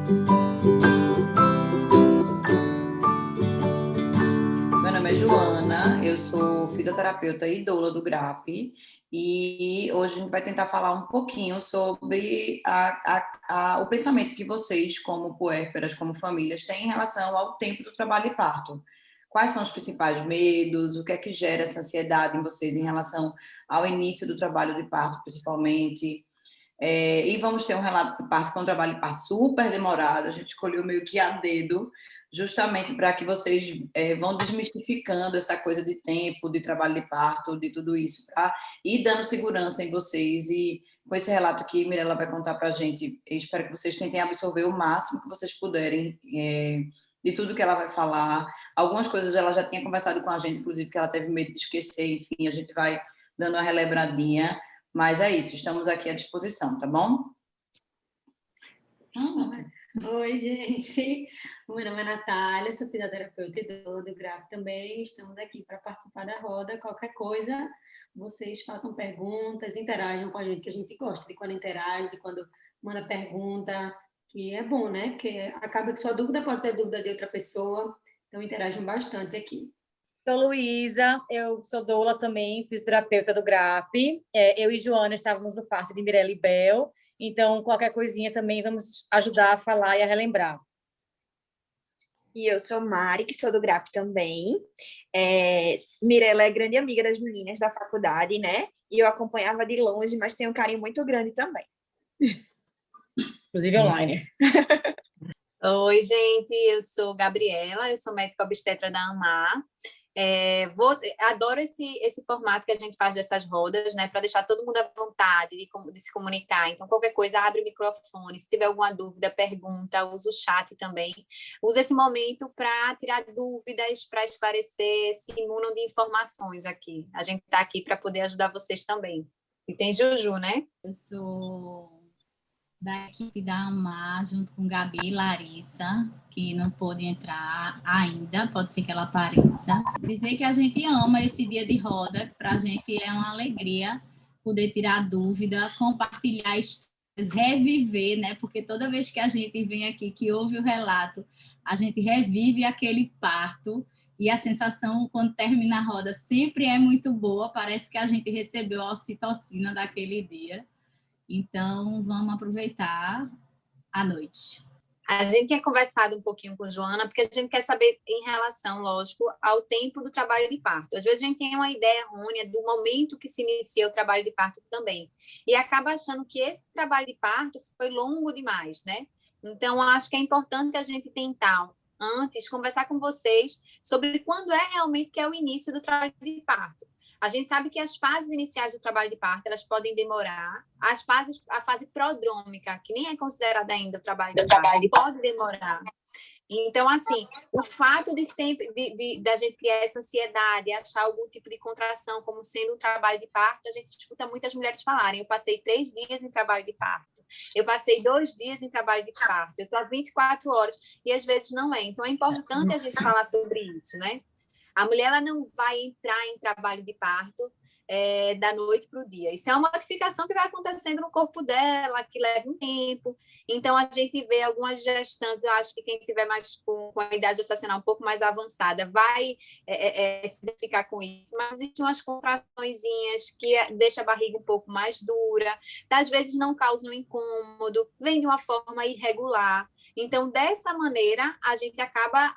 Meu nome é Joana, eu sou fisioterapeuta e doula do GRAPE e hoje a gente vai tentar falar um pouquinho sobre o pensamento que vocês, como puérperas, como famílias, têm em relação ao tempo do trabalho e parto. Quais são os principais medos? O que é que gera essa ansiedade em vocês em relação ao início do trabalho de parto, principalmente? E vamos ter um relato de parto com um trabalho de parto super demorado. A gente escolheu meio que a dedo, justamente para que vocês vão desmistificando essa coisa de tempo, de trabalho de parto, de tudo isso, para ir dando segurança em vocês. E com esse relato que Mirella vai contar para a gente, eu espero que vocês tentem absorver o máximo que vocês puderem de tudo que ela vai falar. Algumas coisas ela já tinha conversado com a gente, inclusive que ela teve medo de esquecer. Enfim, a gente vai dando uma relembradinha. Mas é isso, estamos aqui à disposição, tá bom? Oi, gente. Meu nome é Natália, sou fisioterapeuta e doula do GRAPE também. Estamos aqui para participar da roda. Qualquer coisa, vocês façam perguntas, interajam com a gente, que a gente gosta de quando interage, quando manda pergunta, que é bom, né? Porque acaba que sua dúvida pode ser dúvida de outra pessoa, então interajam bastante aqui. Sou Luísa, eu sou doula também, fisioterapeuta do GRAPE. Eu e Joana estávamos no parto de Mirella e Bel, então qualquer coisinha também vamos ajudar a falar e a relembrar. E eu sou Mari, que sou do GRAPE também. Mirella é grande amiga das meninas da faculdade, né? E eu acompanhava de longe, mas tenho um carinho muito grande também. Inclusive online. Oi, gente, eu sou Gabriela, eu sou médica obstetra da AMAR. Adoro esse formato que a gente faz dessas rodas, né, para deixar todo mundo à vontade de se comunicar. Então, qualquer coisa, abre o microfone. Se tiver alguma dúvida, pergunta, usa o chat também. Usa esse momento para tirar dúvidas, para esclarecer, se imunam de informações aqui. A gente está aqui para poder ajudar vocês também. E tem Juju, né? Eu sou da equipe da AMAR, junto com Gabi e Larissa, que não pôde entrar ainda, pode ser que ela apareça. Dizer que a gente ama esse dia de roda, para a gente é uma alegria poder tirar dúvida, compartilhar histórias, reviver, né? Porque toda vez que a gente vem aqui, que ouve o relato, a gente revive aquele parto, e a sensação, quando termina a roda, sempre é muito boa, parece que a gente recebeu a ocitocina daquele dia. Então, vamos aproveitar a noite. A gente tinha conversado um pouquinho com a Joana, porque a gente quer saber em relação, lógico, ao tempo do trabalho de parto. Às vezes a gente tem uma ideia errônea do momento que se inicia o trabalho de parto também. E acaba achando que esse trabalho de parto foi longo demais, né? Então, acho que é importante a gente tentar, antes, conversar com vocês sobre quando é realmente que é o início do trabalho de parto. A gente sabe que as fases iniciais do trabalho de parto, elas podem demorar. A fase prodrômica, que nem é considerada ainda o trabalho de parto, pode demorar. Então, assim, o fato de sempre da gente criar essa ansiedade, achar algum tipo de contração como sendo um trabalho de parto, a gente escuta muitas mulheres falarem: eu passei 3 dias em trabalho de parto, eu passei 2 dias em trabalho de parto, eu estou há 24 horas, e às vezes não é. Então, é importante a gente falar sobre isso, né? A mulher ela não vai entrar em trabalho de parto da noite para o dia. Isso é uma modificação que vai acontecendo no corpo dela, que leva um tempo. Então, a gente vê algumas gestantes, eu acho que quem tiver mais com a idade gestacional um pouco mais avançada vai se identificar com isso, mas existem umas contraçõezinhas que deixam a barriga um pouco mais dura, às vezes não causam incômodo, vem de uma forma irregular. Então, dessa maneira, a gente acaba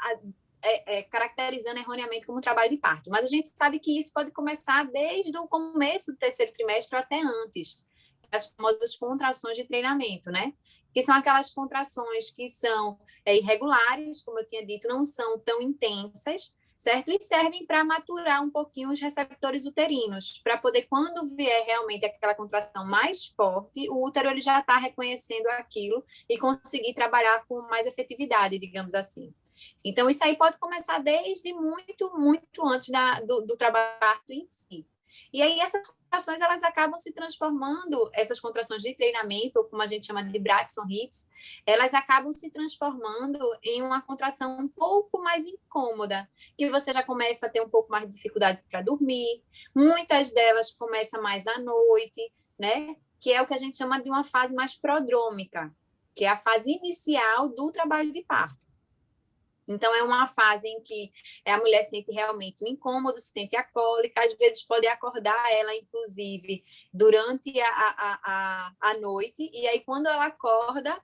caracterizando erroneamente como trabalho de parto. Mas a gente sabe que isso pode começar desde o começo do 3º trimestre ou até antes. As famosas contrações de treinamento, né? Que são aquelas contrações que são irregulares, como eu tinha dito, não são tão intensas, certo? E servem para maturar um pouquinho os receptores uterinos, para poder, quando vier realmente aquela contração mais forte, o útero ele já está reconhecendo aquilo e conseguir trabalhar com mais efetividade, digamos assim. Então, isso aí pode começar desde muito, muito antes do trabalho em si. E aí, essas contrações, elas acabam se transformando, essas contrações de treinamento, ou como a gente chama de Braxton Hits, elas acabam se transformando em uma contração um pouco mais incômoda, que você já começa a ter um pouco mais de dificuldade para dormir, muitas delas começam mais à noite, né? Que é o que a gente chama de uma fase mais prodrômica, que é a fase inicial do trabalho de parto. Então, é uma fase em que a mulher sente realmente um incômodo, sente a cólica, às vezes pode acordar ela, inclusive, durante a noite, e aí, quando ela acorda,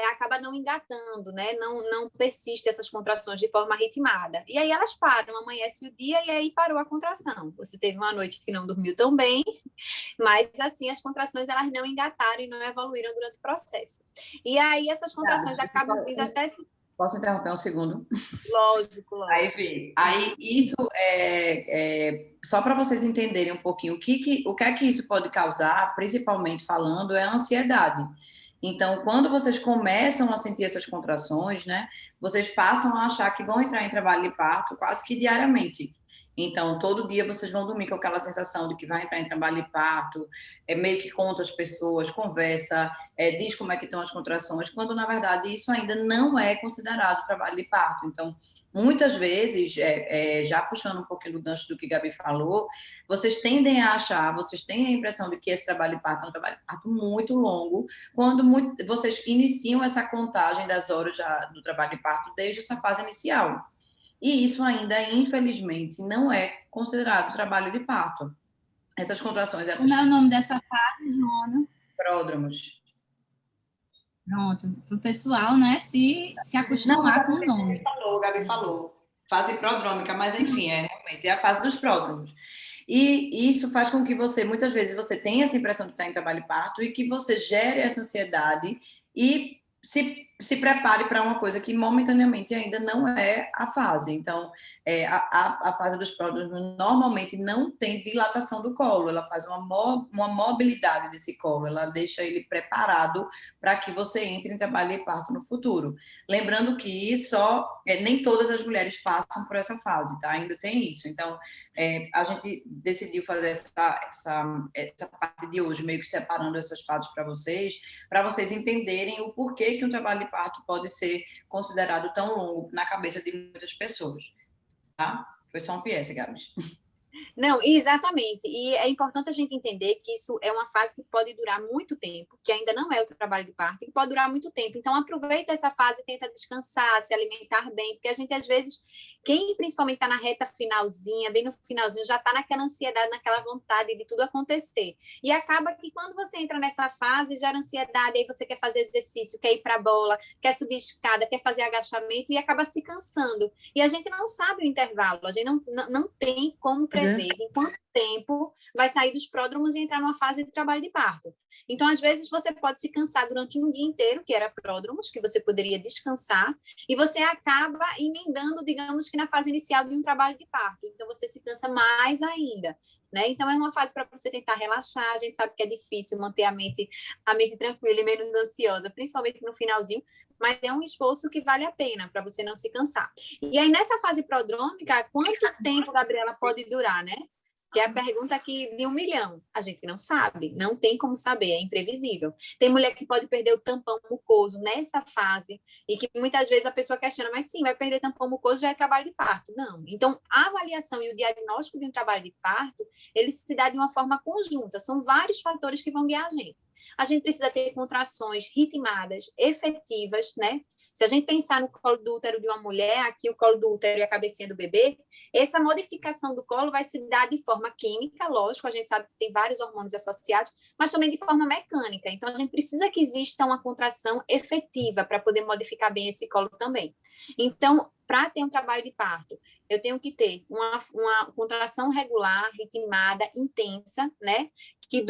acaba não engatando, né? Não persiste essas contrações de forma ritmada. E aí elas param, amanhece o dia e aí parou a contração. Você teve uma noite que não dormiu tão bem, mas, assim, as contrações elas não engataram e não evoluíram durante o processo. E aí essas contrações acabam vindo até... Posso interromper um segundo? Lógico. Aí isso só para vocês entenderem um pouquinho o que é que isso pode causar, principalmente falando, é a ansiedade. Então, quando vocês começam a sentir essas contrações, né, vocês passam a achar que vão entrar em trabalho de parto quase que diariamente. Então, todo dia vocês vão dormir com aquela sensação de que vai entrar em trabalho de parto, meio que conta as pessoas, conversa, diz como é que estão as contrações, quando, na verdade, isso ainda não é considerado trabalho de parto. Então, muitas vezes, já puxando um pouquinho do gancho do que a Gabi falou, vocês tendem a achar, vocês têm a impressão de que esse trabalho de parto é um trabalho de parto muito longo, quando vocês iniciam essa contagem das horas do trabalho de parto desde essa fase inicial. E isso ainda, infelizmente, não é considerado trabalho de parto. Essas contrações... Como é o nome dessa fase, Joana? Pródromos. Pronto, para o pessoal, né, se acostumar com o nome. Gabi falou. Fase prodrômica, mas enfim, realmente é a fase dos pródromos. E isso faz com que você, muitas vezes, você tenha essa impressão de estar em trabalho de parto e que você gere essa ansiedade e se prepare para uma coisa que momentaneamente ainda não é a fase. Então, a fase dos pródromos normalmente não tem dilatação do colo, ela faz uma mobilidade desse colo, ela deixa ele preparado para que você entre em trabalho de parto no futuro. Lembrando que nem todas as mulheres passam por essa fase, tá? Ainda tem isso. Então, a gente decidiu fazer essa parte de hoje, meio que separando essas fases para vocês entenderem o porquê que um trabalho de parto pode ser considerado tão longo na cabeça de muitas pessoas, tá? Foi só um PS, Gabs. Não, exatamente. E é importante a gente entender que isso é uma fase que pode durar muito tempo, que ainda não é o trabalho de parto, que pode durar muito tempo. Então, aproveita essa fase, tenta descansar, se alimentar bem, porque a gente, às vezes, quem principalmente está na reta finalzinha, bem no finalzinho, já está naquela ansiedade, naquela vontade de tudo acontecer. E acaba que quando você entra nessa fase, gera ansiedade, aí você quer fazer exercício, quer ir para a bola, quer subir escada, quer fazer agachamento e acaba se cansando. E a gente não sabe o intervalo, a gente não tem como prever em quanto tempo vai sair dos pródromos e entrar numa fase de trabalho de parto. Então, às vezes, você pode se cansar durante um dia inteiro, que era pródromos, que você poderia descansar, e você acaba emendando, digamos que na fase inicial de um trabalho de parto. Então, você se cansa mais ainda, né? Então, é uma fase para você tentar relaxar. A gente sabe que é difícil manter a mente tranquila e menos ansiosa, principalmente no finalzinho, mas é um esforço que vale a pena para você não se cansar. E aí, nessa fase prodrômica, quanto tempo, Gabriela, pode durar, né? Que é a pergunta aqui de 1 milhão. A gente não sabe, não tem como saber, é imprevisível. Tem mulher que pode perder o tampão mucoso nessa fase e que muitas vezes a pessoa questiona, mas sim, vai perder tampão mucoso, já é trabalho de parto. Não. Então, a avaliação e o diagnóstico de um trabalho de parto, ele se dá de uma forma conjunta. São vários fatores que vão guiar a gente. A gente precisa ter contrações ritmadas, efetivas, né? Se a gente pensar no colo do útero de uma mulher, aqui o colo do útero e a cabecinha do bebê, essa modificação do colo vai se dar de forma química, lógico, a gente sabe que tem vários hormônios associados, mas também de forma mecânica. Então, a gente precisa que exista uma contração efetiva para poder modificar bem esse colo também. Então, para ter um trabalho de parto, eu tenho que ter uma contração regular, ritmada, intensa, né? Que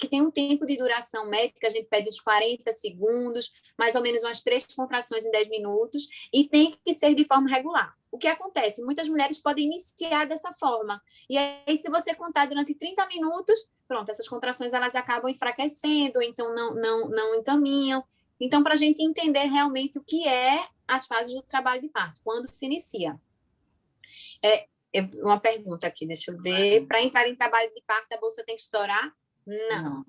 tem um tempo de duração médica, a gente pede uns 40 segundos, mais ou menos umas 3 contrações em 10 minutos, e tem que ser de forma regular. O que acontece? Muitas mulheres podem iniciar dessa forma. E aí, se você contar durante 30 minutos, pronto, essas contrações elas acabam enfraquecendo, então não encaminham. Então, para a gente entender realmente o que é as fases do trabalho de parto, quando se inicia. Uma pergunta aqui, deixa eu ver. Para entrar em trabalho de parto, a bolsa tem que estourar? Não.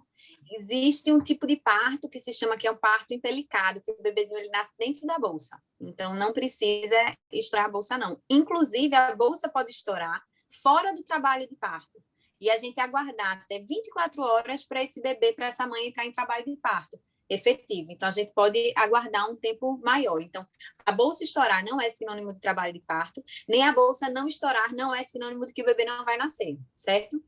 Existe um tipo de parto que se chama que é um parto impelicado, que o bebezinho ele nasce dentro da bolsa. Então, não precisa estourar a bolsa, não. Inclusive, a bolsa pode estourar fora do trabalho de parto. E a gente aguardar até 24 horas para esse bebê, para essa mãe entrar em trabalho de parto. efetivo. Então, a gente pode aguardar um tempo maior. Então, a bolsa estourar não é sinônimo de trabalho de parto, nem a bolsa não estourar não é sinônimo de que o bebê não vai nascer, certo?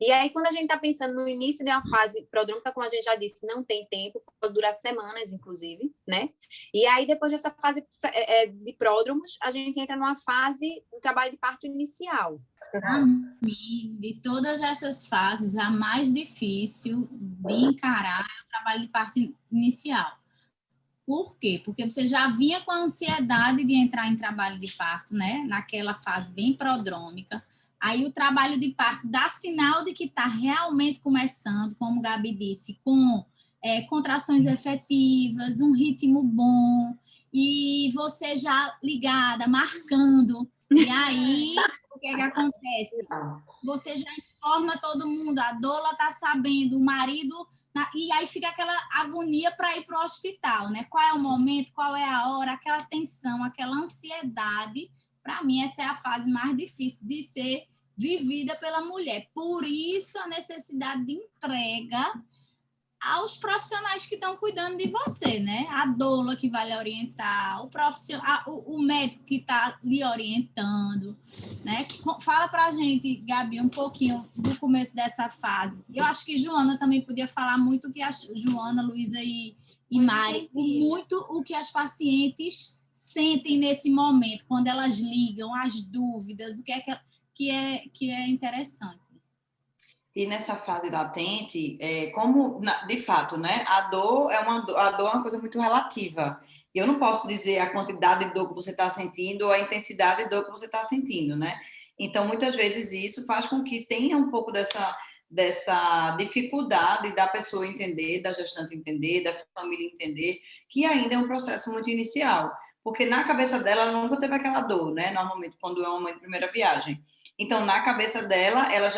E aí, quando a gente está pensando no início de uma fase prodrômica, como a gente já disse, não tem tempo, pode durar semanas, inclusive, né? E aí, depois dessa fase de pródromos, a gente entra numa fase do trabalho de parto inicial. Para mim, de todas essas fases, a mais difícil de encarar é o trabalho de parto inicial. Por quê? Porque você já vinha com a ansiedade de entrar em trabalho de parto, né? Naquela fase bem prodrômica. Aí o trabalho de parto dá sinal de que está realmente começando, como o Gabi disse, com contrações efetivas, um ritmo bom, e você já ligada, marcando. E aí, o que acontece? Você já informa todo mundo, a doula está sabendo, o marido... E aí fica aquela agonia para ir para o hospital, né? Qual é o momento, qual é a hora, aquela tensão, aquela ansiedade. Para mim, essa é a fase mais difícil de ser vivida pela mulher. Por isso, a necessidade de entrega aos profissionais que estão cuidando de você, né? A doula que vai lhe orientar, o médico que está lhe orientando, né? Fala para a gente, Gabi, um pouquinho do começo dessa fase. Eu acho que Joana também podia falar muito o que a Joana, Luísa e Mari, muito o que as pacientes sentem nesse momento, quando elas ligam, as dúvidas, o que é interessante. E nessa fase latente, de fato, né, a dor é uma coisa muito relativa. Eu não posso dizer a quantidade de dor que você está sentindo ou a intensidade de dor que você está sentindo, né? Então, muitas vezes isso faz com que tenha um pouco dessa dificuldade da pessoa entender, da gestante entender, da família entender, que ainda é um processo muito inicial. Porque na cabeça dela, ela nunca teve aquela dor, né? Normalmente, quando é uma mãe de primeira viagem. Então, na cabeça dela, ela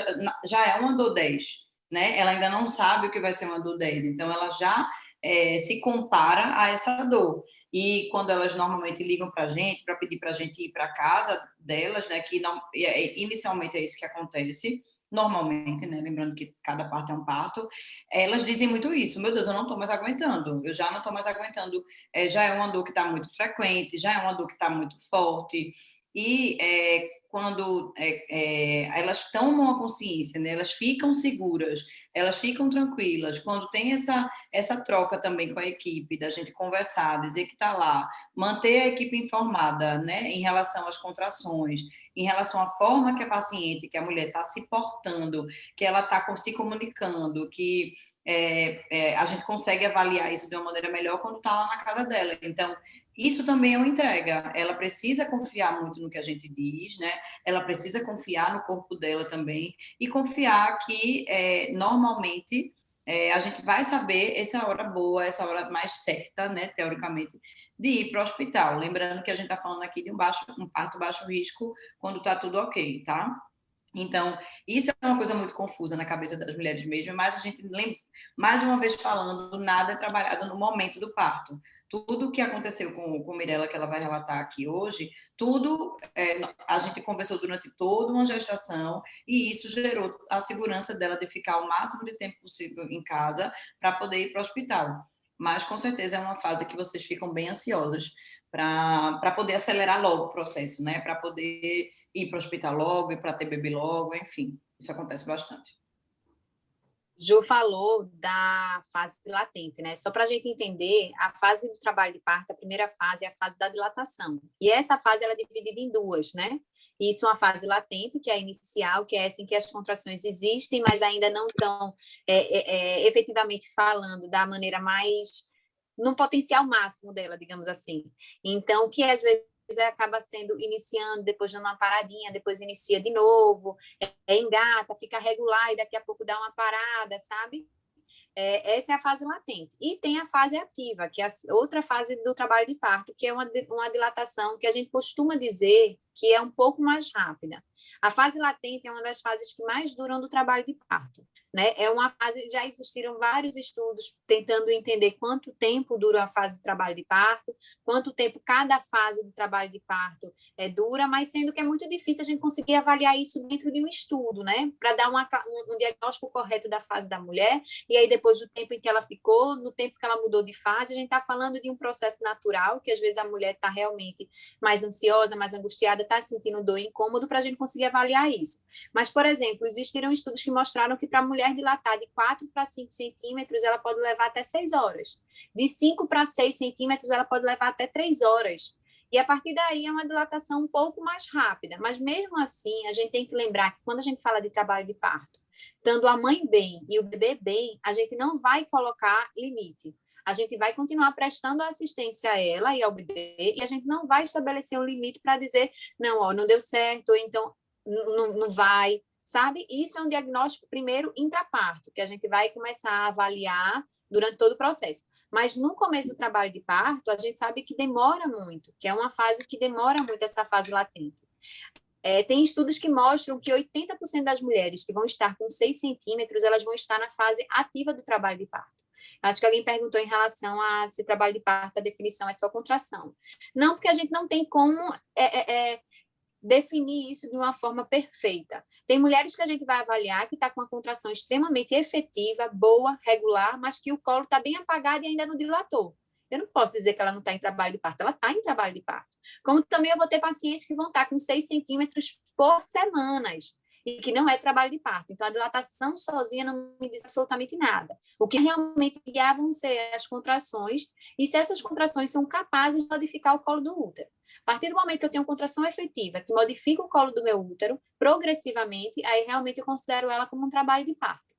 já é uma dor 10, né? Ela ainda não sabe o que vai ser uma dor 10. Então, ela já se compara a essa dor. E quando elas normalmente ligam para a gente, para pedir para a gente ir para casa delas, né? Que não, inicialmente é isso que acontece, normalmente, né? Lembrando que cada parto é um parto, elas dizem muito isso. Meu Deus, eu não estou mais aguentando. Eu já não estou mais aguentando. Já é uma dor que está muito frequente, já é uma dor que está muito forte. E quando elas tomam a consciência, né, elas ficam seguras, elas ficam tranquilas, quando tem essa troca também com a equipe, da gente conversar, dizer que está lá, manter a equipe informada, né, em relação às contrações, em relação à forma que a paciente, que a mulher está se portando, que ela está se comunicando, que a gente consegue avaliar isso de uma maneira melhor quando está lá na casa dela. Então, isso também é uma entrega. Ela precisa confiar muito no que a gente diz, né? Ela precisa confiar no corpo dela também e confiar que, normalmente, a gente vai saber essa hora boa, essa hora mais certa, né? Teoricamente, de ir para o hospital. Lembrando que a gente está falando aqui de um parto baixo risco quando está tudo ok, tá? Então, isso é uma coisa muito confusa na cabeça das mulheres mesmo, mas a gente lembra, mais uma vez falando, nada é trabalhado no momento do parto. Tudo o que aconteceu com Mirella, que ela vai relatar aqui hoje, tudo a gente conversou durante toda uma gestação e isso gerou a segurança dela de ficar o máximo de tempo possível em casa para poder ir para o hospital. Mas, com certeza, é uma fase que vocês ficam bem ansiosas para poder acelerar logo o processo, né? Para poder ir para o hospital logo, ir para ter bebê logo, enfim, isso acontece bastante. Ju falou da fase latente, né? Só para a gente entender, a fase do trabalho de parto, a primeira fase é a fase da dilatação. E essa fase ela é dividida em duas, né? Isso é uma fase latente, que é a inicial, que é essa em que as contrações existem, mas ainda não estão efetivamente falando da maneira mais... no potencial máximo dela, digamos assim. Então, que às vezes acaba sendo iniciando, depois dando uma paradinha, depois inicia de novo, engata, fica regular e daqui a pouco dá uma parada, sabe? Essa é a fase latente. E tem a fase ativa, que é a outra fase do trabalho de parto, que é uma dilatação que a gente costuma dizer que é um pouco mais rápida. A fase latente é uma das fases que mais duram do trabalho de parto, né? É uma fase, já existiram vários estudos tentando entender quanto tempo dura a fase do trabalho de parto, quanto tempo cada fase do trabalho de parto dura, mas sendo que é muito difícil a gente conseguir avaliar isso dentro de um estudo, né? Para dar um diagnóstico correto da fase da mulher, e aí depois do tempo em que ela ficou, no tempo que ela mudou de fase, a gente está falando de um processo natural, que às vezes a mulher está realmente mais ansiosa, mais angustiada, está sentindo dor e incômodo, para a gente conseguir avaliar isso. Mas, por exemplo, existiram estudos que mostraram que para a mulher dilatar de 4 para 5 centímetros, ela pode levar até 6 horas. De 5 para 6 centímetros, ela pode levar até 3 horas. E a partir daí é uma dilatação um pouco mais rápida. Mas mesmo assim, a gente tem que lembrar que quando a gente fala de trabalho de parto, estando a mãe bem e o bebê bem, a gente não vai colocar limite. A gente vai continuar prestando assistência a ela e ao bebê, e a gente não vai estabelecer um limite para dizer, não, ó, não deu certo, ou então não vai, sabe? Isso é um diagnóstico primeiro intraparto, que a gente vai começar a avaliar durante todo o processo. Mas no começo do trabalho de parto, a gente sabe que demora muito, que é uma fase que demora muito, essa fase latente. Tem estudos que mostram que 80% das mulheres que vão estar com 6 centímetros, elas vão estar na fase ativa do trabalho de parto. Acho que alguém perguntou em relação a se trabalho de parto, a definição é só contração. Não, porque a gente não tem como definir isso de uma forma perfeita. Tem mulheres que a gente vai avaliar que está com uma contração extremamente efetiva, boa, regular, mas que o colo está bem apagado e ainda não dilatou. Eu não posso dizer que ela não está em trabalho de parto, ela está em trabalho de parto. Como também eu vou ter pacientes que vão estar com 6 centímetros por semanas, e que não é trabalho de parto. Então, a dilatação sozinha não me diz absolutamente nada. O que realmente guiar vão ser as contrações, e se essas contrações são capazes de modificar o colo do útero. A partir do momento que eu tenho contração efetiva, que modifica o colo do meu útero, progressivamente, aí realmente eu considero ela como um trabalho de parto.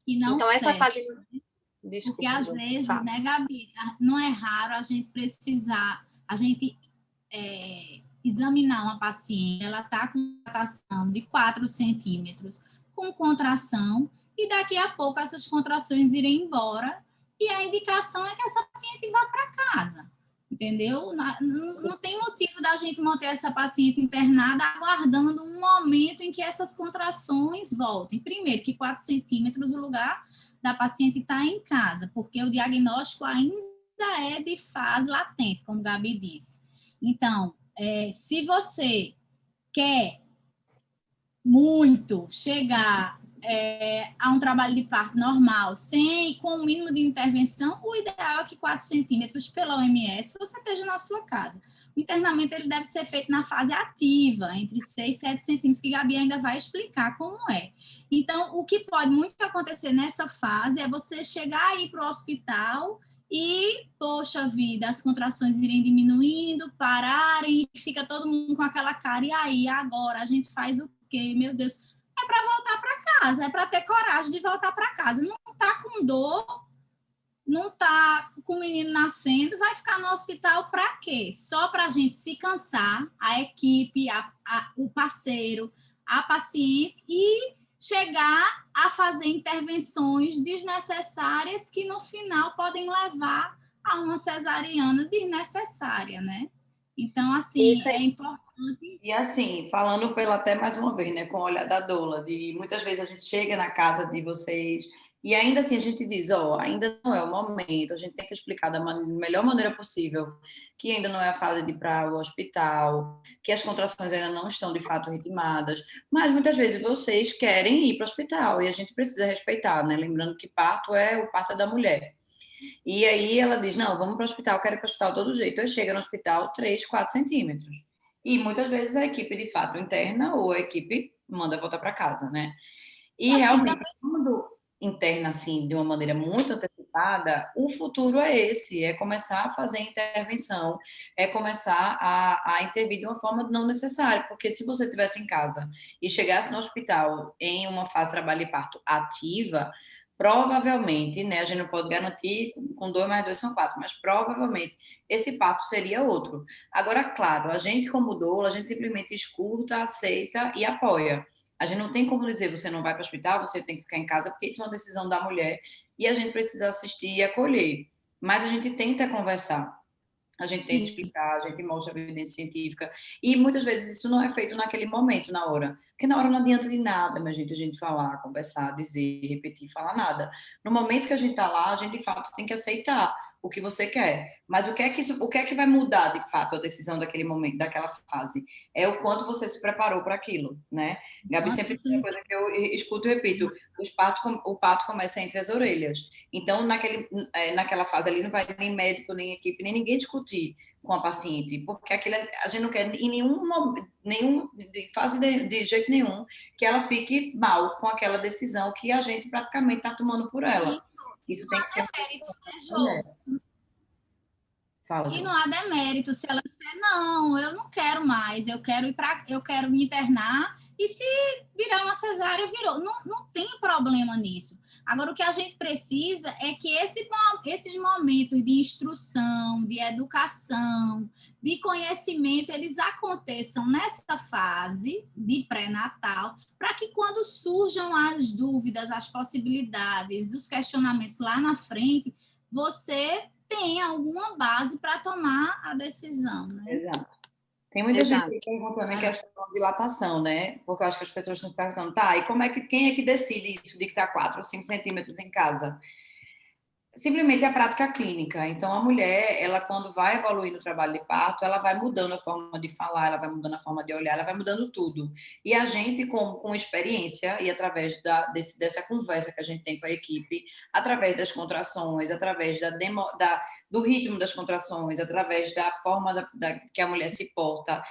E não então, essa fase... Desculpa, porque às vezes, né, Gabi, não é raro a gente precisar, examinar uma paciente, ela está com contração de 4 centímetros, com contração, e daqui a pouco essas contrações irem embora, e a indicação é que essa paciente vá para casa, entendeu? Não tem motivo da gente manter essa paciente internada aguardando um momento em que essas contrações voltem. Primeiro, que 4 centímetros, o lugar da paciente está em casa, porque o diagnóstico ainda é de fase latente, como Gabi disse. Então, se você quer muito chegar a um trabalho de parto normal, com o mínimo de intervenção, o ideal é que 4 centímetros pela OMS você esteja na sua casa. O internamento ele deve ser feito na fase ativa, entre 6 e 7 centímetros, que Gabi ainda vai explicar como é. Então, o que pode muito acontecer nessa fase é você chegar aí para o hospital e, poxa vida, as contrações irem diminuindo, pararem, fica todo mundo com aquela cara, e aí, agora, a gente faz o quê? Meu Deus, é para voltar para casa, é para ter coragem de voltar para casa. Não está com dor, não está com o menino nascendo, vai ficar no hospital para quê? Só para a gente se cansar, a equipe, o parceiro, a paciente, e chegar a fazer intervenções desnecessárias que, no final, podem levar a uma cesariana desnecessária, né? Então, assim, é importante... E assim, falando pela até mais uma vez, né, com o olhar da doula, de muitas vezes a gente chega na casa de vocês e ainda assim a gente diz, ainda não é o momento, a gente tem que explicar da melhor maneira possível que ainda não é a fase de ir para o hospital, que as contrações ainda não estão de fato ritmadas, mas muitas vezes vocês querem ir para o hospital e a gente precisa respeitar, né? Lembrando que parto é da mulher. E aí ela diz, não, vamos para o hospital, quero ir para o hospital de todo jeito. Eu chego no hospital 3, 4 centímetros. E muitas vezes a equipe de fato interna ou a equipe manda voltar para casa, né? E realmente, quando interna assim de uma maneira muito antecipada, o futuro é esse, é começar a fazer intervenção, é começar a intervir de uma forma não necessária, porque se você estivesse em casa e chegasse no hospital em uma fase de trabalho de parto ativa, provavelmente, né, a gente não pode garantir com 2 mais 2 são 4, mas provavelmente esse parto seria outro. Agora, claro, a gente como doula, a gente simplesmente escuta, aceita e apoia. A gente não tem como dizer, você não vai para o hospital, você tem que ficar em casa, porque isso é uma decisão da mulher e a gente precisa assistir e acolher. Mas a gente tenta conversar. A gente tenta explicar, a gente mostra a evidência científica. E muitas vezes isso não é feito naquele momento, na hora. Porque na hora não adianta de nada, minha gente, a gente falar, conversar, dizer, repetir, falar nada. No momento que a gente está lá, a gente de fato tem que aceitar o que você quer. Mas o que é que vai mudar de fato a decisão daquele momento, daquela fase? É o quanto você se preparou para aquilo, né? Gabi sempre diz uma coisa que eu escuto e repito: o pato começa entre as orelhas. Então, naquela fase ali, não vai nem médico, nem equipe, nem ninguém discutir com a paciente, porque aquilo a gente não quer em nenhum fase de jeito nenhum que ela fique mal com aquela decisão que a gente praticamente está tomando por ela. Isso tem que ser mérito, né, Jô? Fala, e Jô. não há demérito se ela disser, não, eu não quero mais, eu quero me internar, e se virar uma cesárea, virou. Não tem problema nisso. Agora, o que a gente precisa é que esses momentos de instrução, de educação, de conhecimento, eles aconteçam nessa fase de pré-natal, para que quando surjam as dúvidas, as possibilidades, os questionamentos lá na frente, você tenha alguma base para tomar a decisão, né? Exato. Tem muita gente perguntando a questão da dilatação, né? Porque eu acho que as pessoas estão perguntando, tá, e quem é que decide isso de que está 4 ou 5 centímetros em casa? Simplesmente a prática clínica. Então, a mulher, ela quando vai evoluir no trabalho de parto, ela vai mudando a forma de falar, ela vai mudando a forma de olhar, ela vai mudando tudo. E a gente, com experiência, e através dessa conversa que a gente tem com a equipe, através das contrações, através do ritmo das contrações, através da forma que a mulher se porta,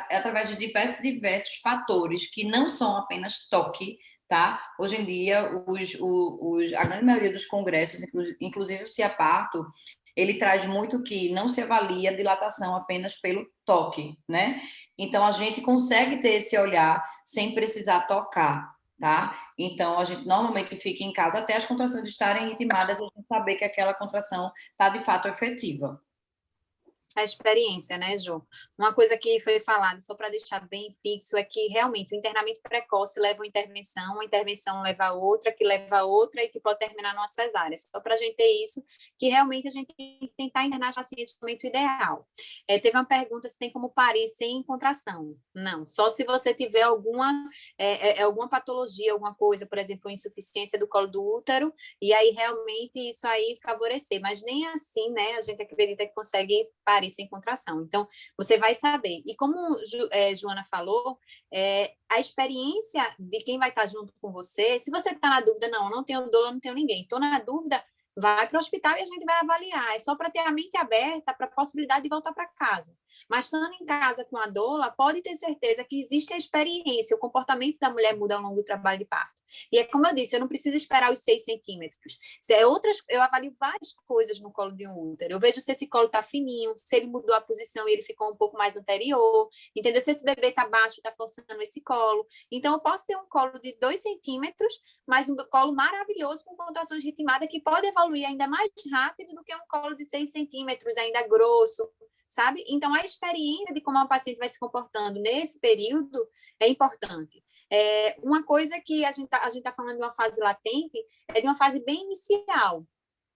através de diversos fatores que não são apenas toque, tá? Hoje em dia, a grande maioria dos congressos, inclusive o CIAParto, ele traz muito que não se avalia a dilatação apenas pelo toque, né? Então, a gente consegue ter esse olhar sem precisar tocar, tá? Então, a gente normalmente fica em casa até as contrações estarem intimadas e a gente saber que aquela contração está, de fato, efetiva. A experiência, né, Jô? Uma coisa que foi falada, só para deixar bem fixo, é que realmente o internamento precoce leva uma intervenção, a intervenção leva a outra, que leva a outra e que pode terminar numa cesárea. Só para a gente ter isso, que realmente a gente tem que tentar internar os pacientes no momento ideal. Teve uma pergunta se tem como parir sem contração. Não, só se você tiver alguma patologia, alguma coisa, por exemplo, insuficiência do colo do útero, e aí realmente isso aí favorecer, mas nem assim, né, a gente acredita que consegue parir sem contração. Então, você vai saber. E como Joana falou, a experiência de quem vai estar junto com você, se você está na dúvida, não tenho doula, não tenho ninguém, estou na dúvida, vai para o hospital e a gente vai avaliar. É só para ter a mente aberta para a possibilidade de voltar para casa. Mas estando em casa com a doula, pode ter certeza que existe a experiência, o comportamento da mulher muda ao longo do trabalho de parto. E é como eu disse, eu não preciso esperar os 6 centímetros. Eu avalio várias coisas no colo de um útero. Eu vejo se esse colo está fininho, se ele mudou a posição e ele ficou um pouco mais anterior, entendeu? Se esse bebê está baixo, está forçando esse colo. Então, eu posso ter um colo de 2 centímetros, mas um colo maravilhoso com contrações ritmadas que pode evoluir ainda mais rápido do que um colo de 6 centímetros, ainda grosso, sabe? Então, a experiência de como a paciente vai se comportando nesse período é importante. Uma coisa que a gente tá falando de uma fase latente é de uma fase bem inicial.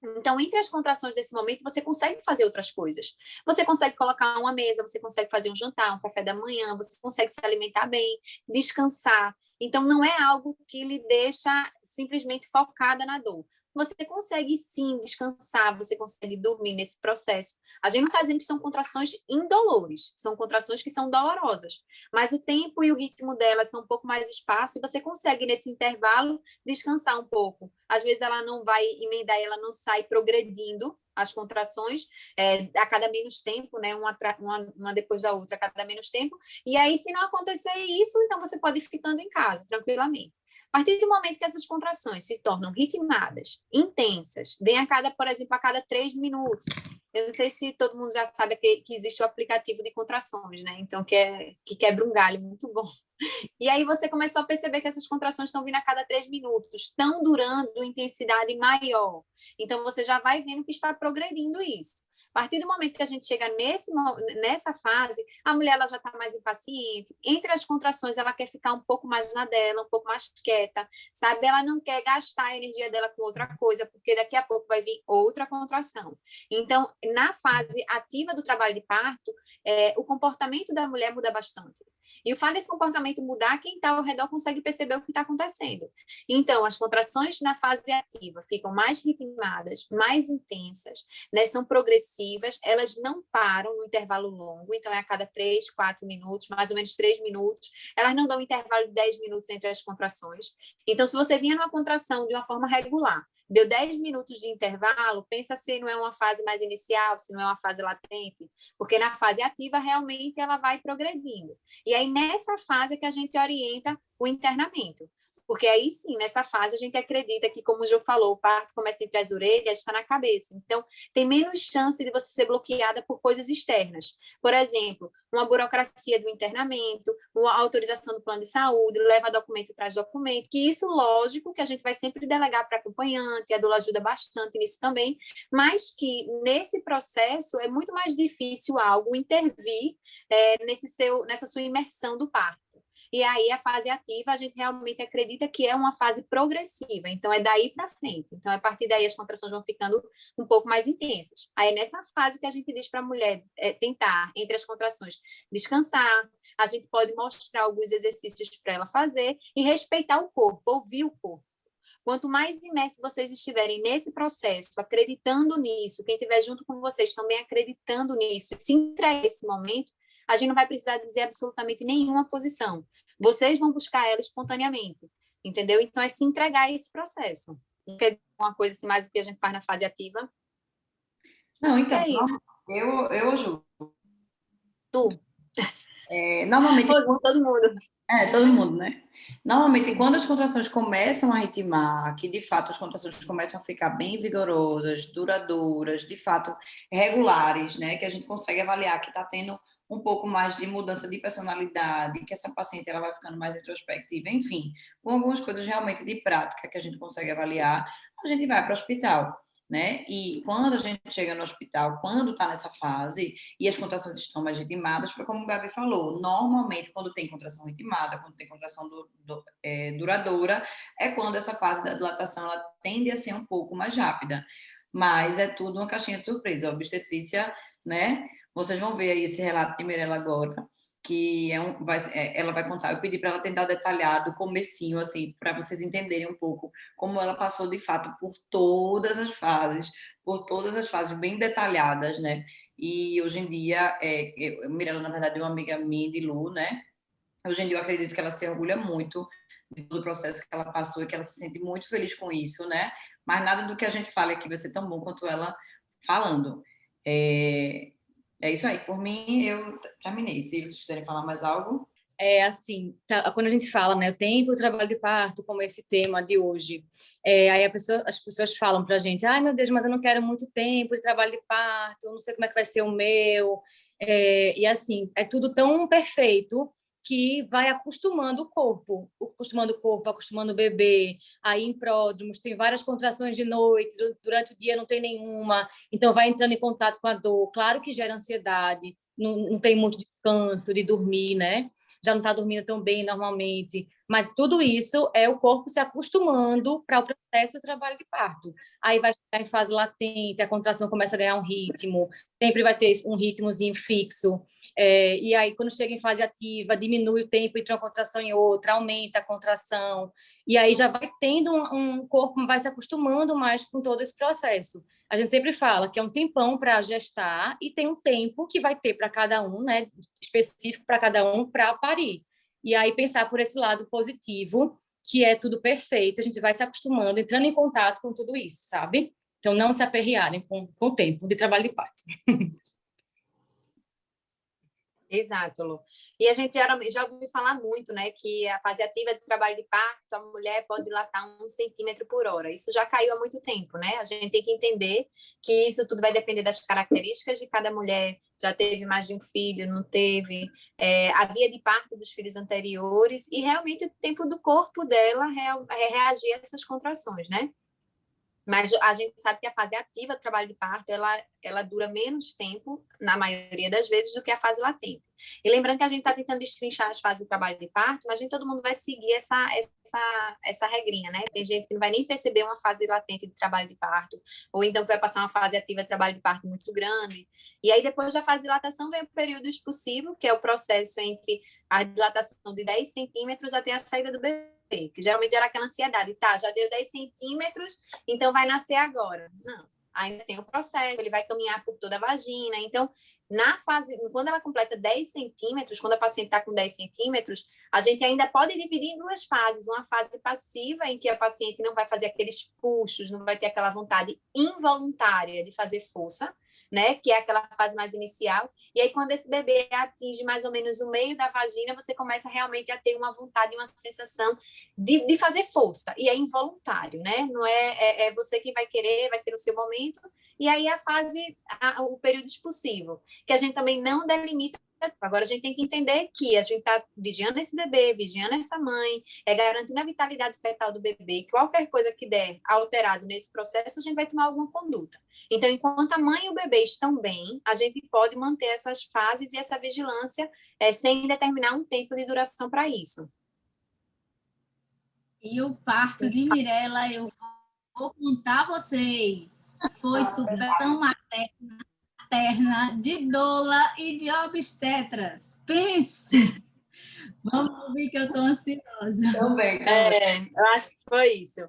Então, entre as contrações desse momento, você consegue fazer outras coisas. Você consegue colocar uma mesa, você consegue fazer um jantar, um café da manhã, você consegue se alimentar bem, descansar. Então, não é algo que lhe deixa simplesmente focada na dor. Você consegue, sim, descansar, você consegue dormir nesse processo. A gente não está dizendo que são contrações indolores, são contrações que são dolorosas, mas o tempo e o ritmo delas são um pouco mais espaço e você consegue, nesse intervalo, descansar um pouco. Às vezes ela não vai emendar, ela não sai progredindo as contrações a cada menos tempo, né? Uma depois da outra, a cada menos tempo. E aí, se não acontecer isso, então você pode ir ficando em casa, tranquilamente. A partir do momento que essas contrações se tornam ritmadas, intensas, vem por exemplo, a cada 3 minutos. Eu não sei se todo mundo já sabe que existe o aplicativo de contrações, né? Então, que quebra um galho muito bom. E aí você começou a perceber que essas contrações estão vindo a cada 3 minutos, estão durando intensidade maior. Então, você já vai vendo que está progredindo isso. A partir do momento que a gente chega nessa fase, a mulher ela já está mais impaciente. Entre as contrações, ela quer ficar um pouco mais na dela, um pouco mais quieta, sabe? Ela não quer gastar a energia dela com outra coisa, porque daqui a pouco vai vir outra contração. Então, na fase ativa do trabalho de parto, o comportamento da mulher muda bastante. E o fato desse comportamento mudar, quem está ao redor consegue perceber o que está acontecendo. Então, as contrações na fase ativa ficam mais ritmadas, mais intensas, né? São progressivas, elas não param no intervalo longo, então é a cada 3, 4 minutos, mais ou menos 3 minutos. Elas não dão um intervalo de 10 minutos entre as contrações. Então, se você vinha numa contração de uma forma regular, deu 10 minutos de intervalo, pensa se não é uma fase mais inicial, se não é uma fase latente, porque na fase ativa, realmente, ela vai progredindo. E aí, nessa fase que a gente orienta o internamento. Porque aí sim, nessa fase, a gente acredita que, como o Jô falou, o parto começa entre as orelhas, está na cabeça. Então, tem menos chance de você ser bloqueada por coisas externas. Por exemplo, uma burocracia do internamento, uma autorização do plano de saúde, leva documento, traz documento, que isso, lógico, que a gente vai sempre delegar para acompanhante, a doula ajuda bastante nisso também, mas que nesse processo é muito mais difícil algo intervir nessa sua imersão do parto. E aí, a fase ativa, a gente realmente acredita que é uma fase progressiva. Então, é daí para frente. Então, a partir daí, as contrações vão ficando um pouco mais intensas. Aí, é nessa fase que a gente diz para a mulher tentar, entre as contrações, descansar. A gente pode mostrar alguns exercícios para ela fazer e respeitar o corpo, ouvir o corpo. Quanto mais imersos vocês estiverem nesse processo, acreditando nisso, quem estiver junto com vocês também acreditando nisso, se entregar nesse momento, a gente não vai precisar dizer absolutamente nenhuma posição. Vocês vão buscar ela espontaneamente, entendeu? Então, é se entregar a esse processo. Não quer dizer uma coisa assim, mais do que a gente faz na fase ativa? Não, então, é isso. eu ajudo. Tu? Normalmente... Todo mundo. Todo mundo, né? Normalmente, quando as contrações começam a ritmar, que de fato as contrações começam a ficar bem vigorosas, duradouras, de fato regulares, né? Que a gente consegue avaliar que está tendo um pouco mais de mudança de personalidade, que essa paciente ela vai ficando mais introspectiva, enfim, com algumas coisas realmente de prática que a gente consegue avaliar, a gente vai para o hospital, né? E quando a gente chega no hospital, quando está nessa fase e as contrações estão mais ritmadas, foi como o Gabi falou, normalmente quando tem contração ritmada, quando tem contração duradoura, é quando essa fase da dilatação ela tende a ser um pouco mais rápida. Mas é tudo uma caixinha de surpresa. A obstetrícia, né? Vocês vão ver aí esse relato de Mirella agora, que ela vai contar. Eu pedi para ela tentar detalhar do comecinho, assim, para vocês entenderem um pouco como ela passou, de fato, por todas as fases bem detalhadas, né? E hoje em dia, Mirella, na verdade, é uma amiga minha de Lu, né? Hoje em dia eu acredito que ela se orgulha muito de todo o processo que ela passou e que ela se sente muito feliz com isso, né? Mas nada do que a gente fala aqui vai ser tão bom quanto ela falando. É isso aí. Por mim, eu terminei. Se vocês quiserem falar mais algo. Assim, quando a gente fala, né, o tempo do trabalho de parto, como esse tema de hoje, aí as pessoas falam para a gente, ai, meu Deus, mas eu não quero muito tempo de trabalho de parto, não sei como é que vai ser o meu. E assim, é tudo tão perfeito que vai acostumando o corpo, acostumando o bebê. Aí em pródromos tem várias contrações de noite, durante o dia não tem nenhuma, então vai entrando em contato com a dor. Claro que gera ansiedade, não tem muito descanso de dormir, né? Já não está dormindo tão bem normalmente, mas tudo isso é o corpo se acostumando para o processo do trabalho de parto. Aí vai chegar em fase latente, a contração começa a ganhar um ritmo, sempre vai ter um ritmozinho fixo, e aí quando chega em fase ativa, diminui o tempo entre uma contração e outra, aumenta a contração, e aí já vai tendo um corpo, vai se acostumando mais com todo esse processo. A gente sempre fala que é um tempão para gestar e tem um tempo que vai ter para cada um, né, específico para cada um, para parir. E aí pensar por esse lado positivo, que é tudo perfeito, a gente vai se acostumando, entrando em contato com tudo isso, sabe? Então, não se aperrearem com o tempo de trabalho de parto. Exato, Lu. E a gente já ouviu falar muito, né, que a fase ativa de trabalho de parto, a mulher pode dilatar 1 centímetro por hora. Isso já caiu há muito tempo, né? A gente tem que entender que isso tudo vai depender das características de cada mulher. Já teve mais de um filho, não teve, a via de parto dos filhos anteriores e realmente o tempo do corpo dela reagir a essas contrações, né? Mas a gente sabe que a fase ativa do trabalho de parto, ela dura menos tempo, na maioria das vezes, do que a fase latente. E lembrando que a gente está tentando destrinchar as fases do trabalho de parto, mas nem todo mundo vai seguir essa regrinha, né? Tem gente que não vai nem perceber uma fase latente de trabalho de parto, ou então que vai passar uma fase ativa de trabalho de parto muito grande. E aí, depois da fase de dilatação, vem o período expulsivo, que é o processo entre a dilatação de 10 centímetros até a saída do bebê, que geralmente gera aquela ansiedade, tá, já deu 10 centímetros, então vai nascer agora. Não, ainda tem o processo, ele vai caminhar por toda a vagina. Então, na fase, quando ela completa 10 centímetros, quando a paciente está com 10 centímetros, a gente ainda pode dividir em duas fases. Uma fase passiva, em que a paciente não vai fazer aqueles puxos, não vai ter aquela vontade involuntária de fazer força, né? Que é aquela fase mais inicial. E aí, quando esse bebê atinge mais ou menos o meio da vagina, você começa realmente a ter uma vontade, uma sensação de fazer força. E é involuntário, né? Não é você que vai querer, vai ser o seu momento. E aí a fase, o período expulsivo, que a gente também não delimita. Agora a gente tem que entender que a gente está vigiando esse bebê, vigiando essa mãe, garantindo a vitalidade fetal do bebê, que qualquer coisa que der alterado nesse processo, a gente vai tomar alguma conduta. Então, enquanto a mãe e o bebê estão bem, a gente pode manter essas fases e essa vigilância sem determinar um tempo de duração para isso. E o parto de Mirella, eu vou contar a vocês, foi superação materna de doula e de obstetras. Pense! Vamos ouvir que eu estou ansiosa. Também. Eu acho que foi isso.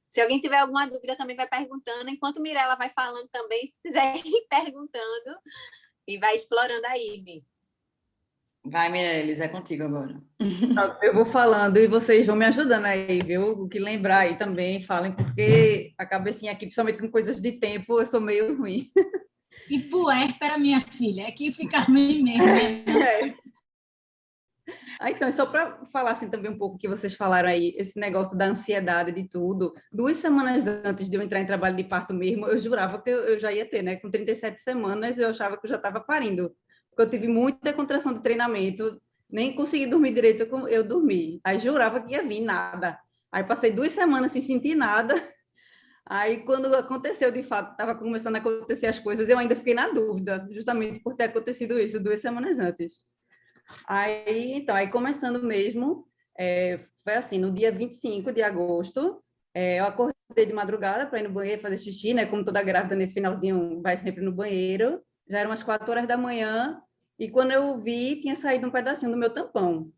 Se alguém tiver alguma dúvida, também vai perguntando. Enquanto Mirella vai falando também, se quiser ir perguntando, e vai explorando aí, Mi. Vai, Mireles, é contigo agora. Eu vou falando e vocês vão me ajudando aí, viu? O que lembrar aí também, falem, porque a cabecinha aqui, principalmente com coisas de tempo, eu sou meio ruim. E puérpera, minha filha, aqui fica bem mesmo. Então, só para falar assim também um pouco o que vocês falaram aí, esse negócio da ansiedade de tudo. 2 semanas antes de eu entrar em trabalho de parto mesmo, eu jurava que eu já ia ter, né? Com 37 semanas, eu achava que eu já estava parindo. Porque eu tive muita contração de treinamento, nem consegui dormir direito, eu dormi. Aí jurava que ia vir nada. Aí passei 2 semanas sem sentir nada. Aí, quando aconteceu, de fato, estava começando a acontecer as coisas, eu ainda fiquei na dúvida, justamente por ter acontecido isso 2 semanas antes. Aí começando mesmo, foi assim, no dia 25 de agosto, eu acordei de madrugada para ir no banheiro fazer xixi, né? Como toda grávida, nesse finalzinho, vai sempre no banheiro. Já eram umas 4 horas da manhã, e quando eu vi, tinha saído um pedacinho do meu tampão.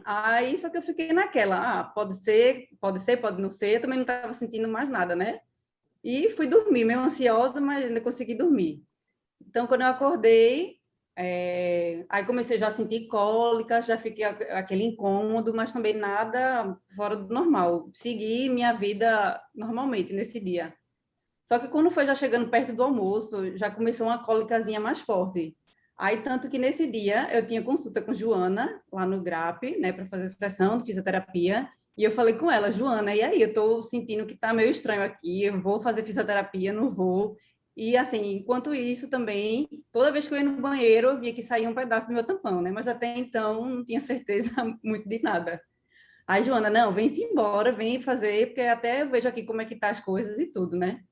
Aí, só que eu fiquei naquela, pode ser, pode não ser, eu também não estava sentindo mais nada, né? E fui dormir, meio ansiosa, mas ainda consegui dormir. Então, quando eu acordei, aí comecei já a sentir cólica, já fiquei aquele incômodo, mas também nada fora do normal. Segui minha vida normalmente nesse dia. Só que quando foi já chegando perto do almoço, já começou uma cólicazinha mais forte. Aí, tanto que nesse dia, eu tinha consulta com Joana, lá no GRAP, né, para fazer sessão de fisioterapia, e eu falei com ela, Joana, e aí, eu estou sentindo que está meio estranho aqui, eu vou fazer fisioterapia, não vou. E, assim, enquanto isso também, toda vez que eu ia no banheiro, eu via que saía um pedaço do meu tampão, né, mas até então não tinha certeza muito de nada. Aí, Joana, não, vem-se embora, vem fazer, porque até eu vejo aqui como é que tá as coisas e tudo, né?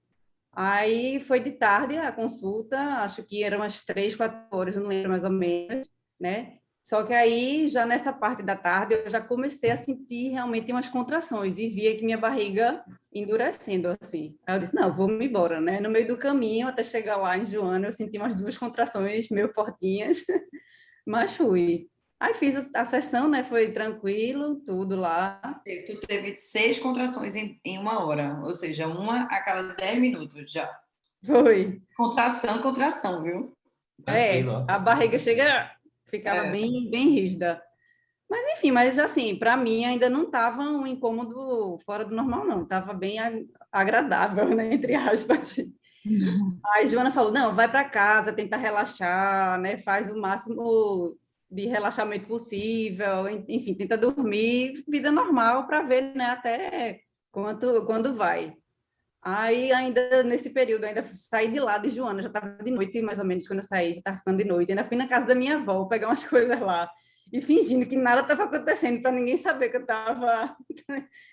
Aí foi de tarde a consulta, acho que eram umas 3, 4 horas, não lembro mais ou menos, né? Só que aí, já nessa parte da tarde, eu já comecei a sentir realmente umas contrações e via que minha barriga endurecendo, assim. Aí eu disse, não, vou-me embora, né? No meio do caminho, até chegar lá em Joana, eu senti umas 2 contrações meio fortinhas, mas fui. Aí fiz a sessão, né? Foi tranquilo, tudo lá. Tu teve 6 contrações em 1 hora, ou seja, uma a cada 10 minutos já. Foi. Contração, viu? A barriga ficava bem, bem rígida. Mas, enfim, assim, para mim ainda não estava um incômodo fora do normal, não. Estava bem agradável, né? Entre aspas. Aí Joana falou, não, vai para casa, tenta relaxar, né? Faz o máximo de relaxamento possível, enfim, tenta dormir, vida normal para ver, né, até quando vai. Aí, ainda nesse período, ainda saí de lá de Joana, já estava de noite, mais ou menos, quando eu saí, estava ficando de noite, ainda fui na casa da minha avó, pegar umas coisas lá, e fingindo que nada estava acontecendo, para ninguém saber que eu estava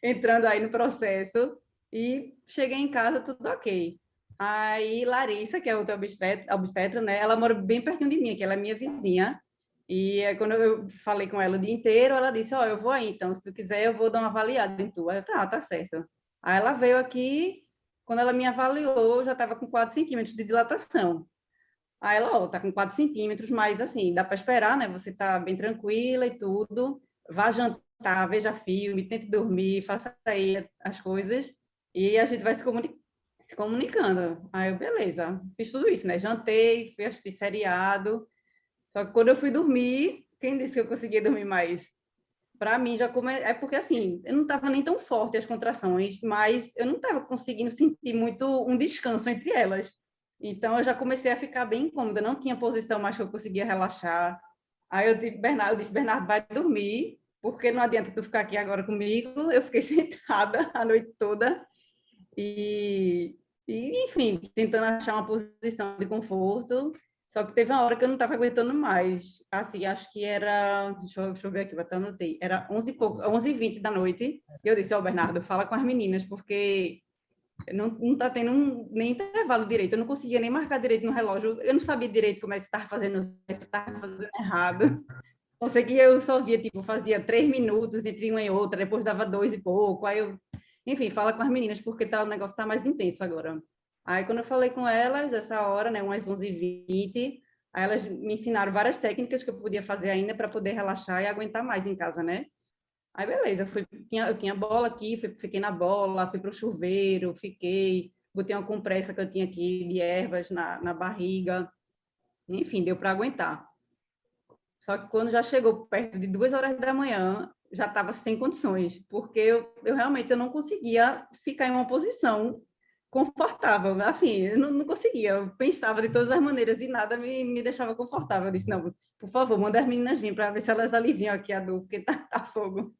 entrando aí no processo. E cheguei em casa, tudo ok. Aí Larissa, que é outra obstetra, né? Ela mora bem pertinho de mim, que ela é minha vizinha. E aí, quando eu falei com ela o dia inteiro, ela disse, ó, eu vou aí, então, se tu quiser, eu vou dar uma avaliada em tu. Aí eu, tá certo. Aí ela veio aqui, quando ela me avaliou, eu já estava com 4 centímetros de dilatação. Aí ela, ó, tá com 4 centímetros, mas assim, dá para esperar, né? Você tá bem tranquila e tudo. Vá jantar, veja filme, tente dormir, faça aí as coisas e a gente vai se comunicando. Aí eu, beleza, fiz tudo isso, né? Jantei, fui assistir seriado. Só que quando eu fui dormir, quem disse que eu conseguia dormir mais? Para mim já é porque assim, eu não estava nem tão forte as contrações, mas eu não estava conseguindo sentir muito um descanso entre elas. Então eu já comecei a ficar bem incômoda, não tinha posição mais que eu conseguia relaxar. Aí eu disse, Bernardo, vai dormir, porque não adianta tu ficar aqui agora comigo. Eu fiquei sentada a noite toda enfim, tentando achar uma posição de conforto. Só que teve uma hora que eu não estava aguentando mais. Assim, acho que era... Deixa eu ver aqui, até anotei. Era 11 e pouco, 11h20 da noite. E eu disse, ó, Bernardo, fala com as meninas, porque não tá tendo nem intervalo direito. Eu não conseguia nem marcar direito no relógio. Eu não sabia direito como é que estava fazendo errado. Eu sei que eu só via, tipo, fazia 3 minutos entre uma e outra, depois dava 2 e pouco. Aí eu... Enfim, fala com as meninas, porque o negócio tá mais intenso agora. Aí, quando eu falei com elas, essa hora, né, umas 11h20, aí elas me ensinaram várias técnicas que eu podia fazer ainda para poder relaxar e aguentar mais em casa, né? Aí, beleza, eu tinha bola aqui, fiquei na bola, fui para o chuveiro, botei uma compressa que eu tinha aqui de ervas na barriga. Enfim, deu para aguentar. Só que quando já chegou perto de 2 horas da manhã, já estava sem condições, porque eu realmente eu não conseguia ficar em uma posição confortável. Assim, eu não conseguia. Eu pensava de todas as maneiras e nada me deixava confortável. Eu disse, não, por favor, manda as meninas vir para ver se elas aliviam aqui a dor, porque tá fogo.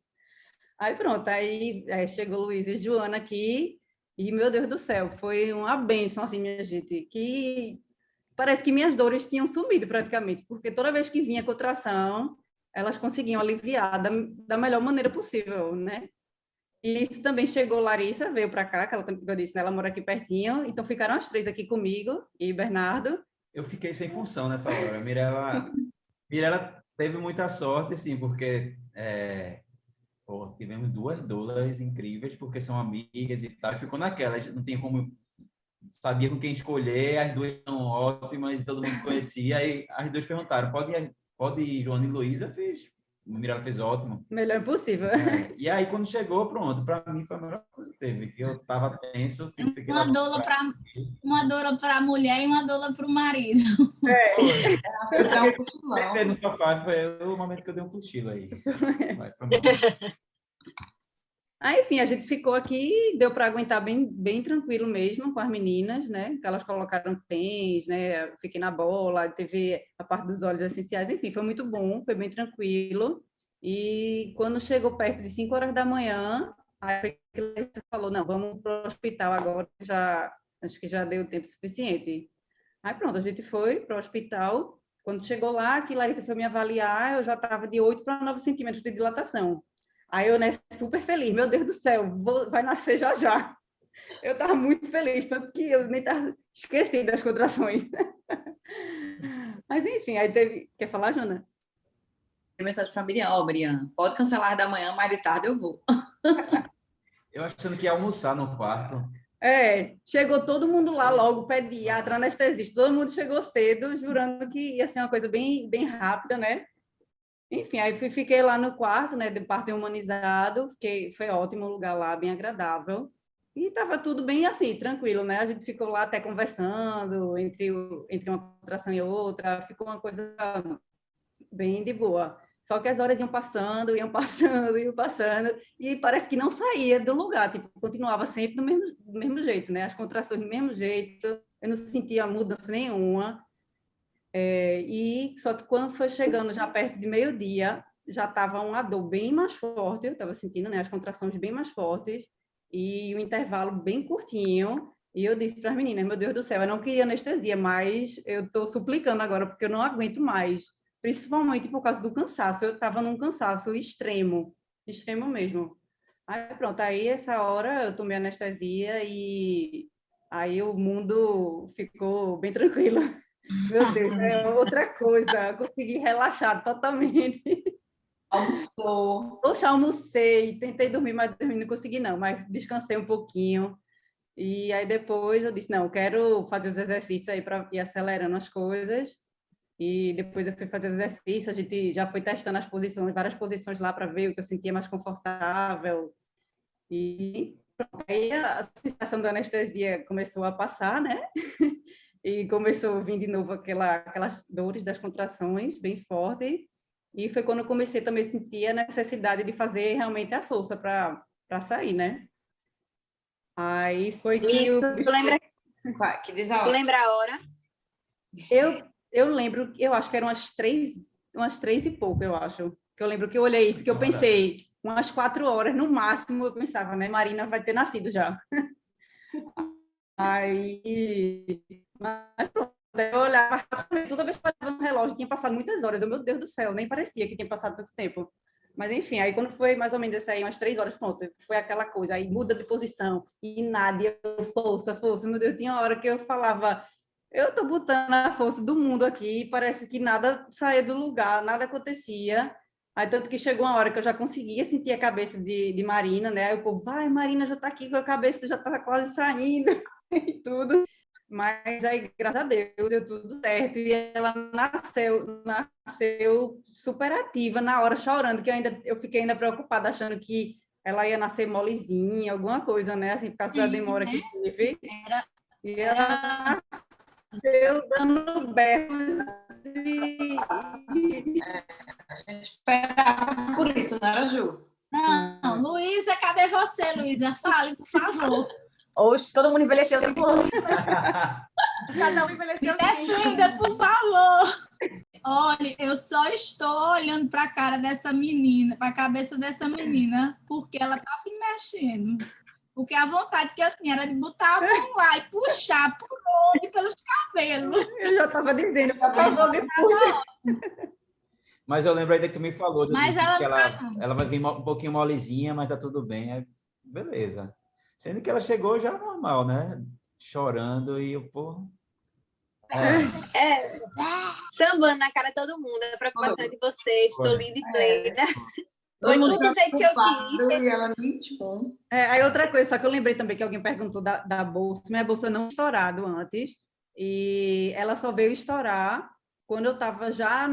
Aí pronto, aí chegou Luiz e Joana aqui, e meu Deus do céu, foi uma bênção, assim, minha gente, que parece que minhas dores tinham sumido praticamente, porque toda vez que vinha contração, elas conseguiam aliviar da melhor maneira possível, né? E isso também chegou, Larissa veio para cá, que ela, eu disse, né, ela mora aqui pertinho, então ficaram as 3 aqui comigo, e Bernardo. Eu fiquei sem função nessa hora. Mirella teve muita sorte, assim, porque tivemos 2 doulas incríveis, porque são amigas e tal, e ficou naquela, não tinha como... Sabia com quem escolher, as 2 são ótimas, todo mundo se conhecia, aí as 2 perguntaram, pode ir Joana e Luísa? Mirella fez ótimo. Melhor impossível. E aí, quando chegou, pronto, para mim foi a melhor coisa que teve, que eu estava tenso, fiquei uma doula para a mulher e uma doula para o marido. Eu no sofá, foi o momento que eu dei um cochilo aí. Foi bom. Aí, enfim, a gente ficou aqui, deu para aguentar bem tranquilo mesmo com as meninas, né? Que elas colocaram tênis, né? Eu fiquei na bola, teve a parte dos óleos essenciais, enfim, foi muito bom, foi bem tranquilo. E quando chegou perto de 5 horas da manhã, aí você falou, não, vamos para o hospital agora, acho que já deu tempo suficiente. Aí pronto, a gente foi para o hospital. Quando chegou lá, que Larissa foi me avaliar, eu já estava de 8 para 9 centímetros de dilatação. Aí eu, né, super feliz, meu Deus do céu, vai nascer já já. Eu estava muito feliz, tanto que eu nem estava esquecendo das contrações. Mas enfim, aí teve... Quer falar, Jana? Tem mensagem para a Miriam, Miriam, pode cancelar da manhã, mais de tarde eu vou. Eu achando que ia almoçar no quarto. Chegou todo mundo lá logo, pediatra, anestesista, todo mundo chegou cedo, jurando que ia ser uma coisa bem rápida, né? Enfim, aí fiquei lá no quarto, né, de parto humanizado, foi ótimo o lugar lá, bem agradável. E estava tudo bem assim, tranquilo, né? A gente ficou lá até conversando entre uma contração e outra, ficou uma coisa bem de boa. Só que as horas iam passando, e parece que não saía do lugar, tipo, continuava sempre do mesmo jeito, né? As contrações do mesmo jeito, eu não sentia mudança nenhuma. Só que quando foi chegando já perto de meio-dia, já estava uma dor bem mais forte, eu estava sentindo, né, as contrações bem mais fortes, e o intervalo bem curtinho, e eu disse para as meninas, meu Deus do céu, eu não queria anestesia, mas eu estou suplicando agora, porque eu não aguento mais, principalmente por causa do cansaço, eu estava num cansaço extremo mesmo. Aí pronto, aí essa hora eu tomei anestesia e aí o mundo ficou bem tranquilo. Meu Deus, é outra coisa, eu consegui relaxar totalmente. Almoçou. Poxa, almocei, tentei dormir, mas dormir não consegui não, mas descansei um pouquinho. E aí depois eu disse, não, eu quero fazer os exercícios aí para ir acelerando as coisas. E depois eu fui fazer os exercícios, a gente já foi testando as posições, várias posições lá para ver o que eu sentia mais confortável. E pronto, aí a sensação da anestesia começou a passar, né? E começou a vir de novo aquelas dores das contrações bem fortes. E foi quando eu comecei também a sentir a necessidade de fazer realmente a força para sair, né? Aí foi que Tu lembra, Que diz a tu hora. lembra a hora? eu lembro, eu acho que eram umas três e pouco, eu acho. Que eu lembro que eu olhei isso, que eu pensei, umas 4 horas no máximo, eu pensava, né? Marina vai ter nascido já. Aí, mas pronto, eu olhava, toda vez que eu olhava no relógio, tinha passado muitas horas. Eu, meu Deus do céu, nem parecia que tinha passado tanto tempo. Mas, enfim, aí quando foi mais ou menos isso aí, umas 3 horas, pronto, foi aquela coisa. Aí muda de posição, e nada, e eu, força. Meu Deus, tinha hora que eu falava, eu tô botando a força do mundo aqui, parece que nada saía do lugar, nada acontecia. Aí, tanto que chegou uma hora que eu já conseguia sentir a cabeça de Marina, né? Aí o povo, vai, Marina já tá aqui com a cabeça, já tá quase saindo e tudo. Mas aí, graças a Deus, deu tudo certo. E ela nasceu super ativa na hora, chorando, que eu fiquei ainda preocupada, achando que ela ia nascer molezinha, alguma coisa, né? Assim, por causa da demora que teve. E ela nasceu dando berros e... A gente esperava por isso, não era, Ju? Não, Luísa, cadê você, Luísa? Fale, por favor. Oxe, todo mundo envelheceu 5 anos. Cada um envelheceu Me 5. defenda, por favor. Olha, eu só estou olhando para a cara dessa menina, para a cabeça dessa menina, porque ela está se mexendo. Porque a vontade que eu tinha era de botar a mão lá e puxar por onde, pelos cabelos. Eu já estava dizendo, por favor, me puxa. Mas eu lembro ainda que tu me falou, Mas ela que não tá, ela vai vir um pouquinho molezinha, mas tá tudo bem. Aí, beleza. Sendo que ela chegou já normal, né? Chorando e o povo... Sambando na cara de todo mundo. A preocupação é de vocês. Estou linda e plena. Foi Todo mundo tudo do jeito que eu quis. E ela nem tipo... Aí outra coisa, só que eu lembrei também que alguém perguntou da bolsa. Minha bolsa não tinha estourado antes, e ela só veio estourar quando eu estava já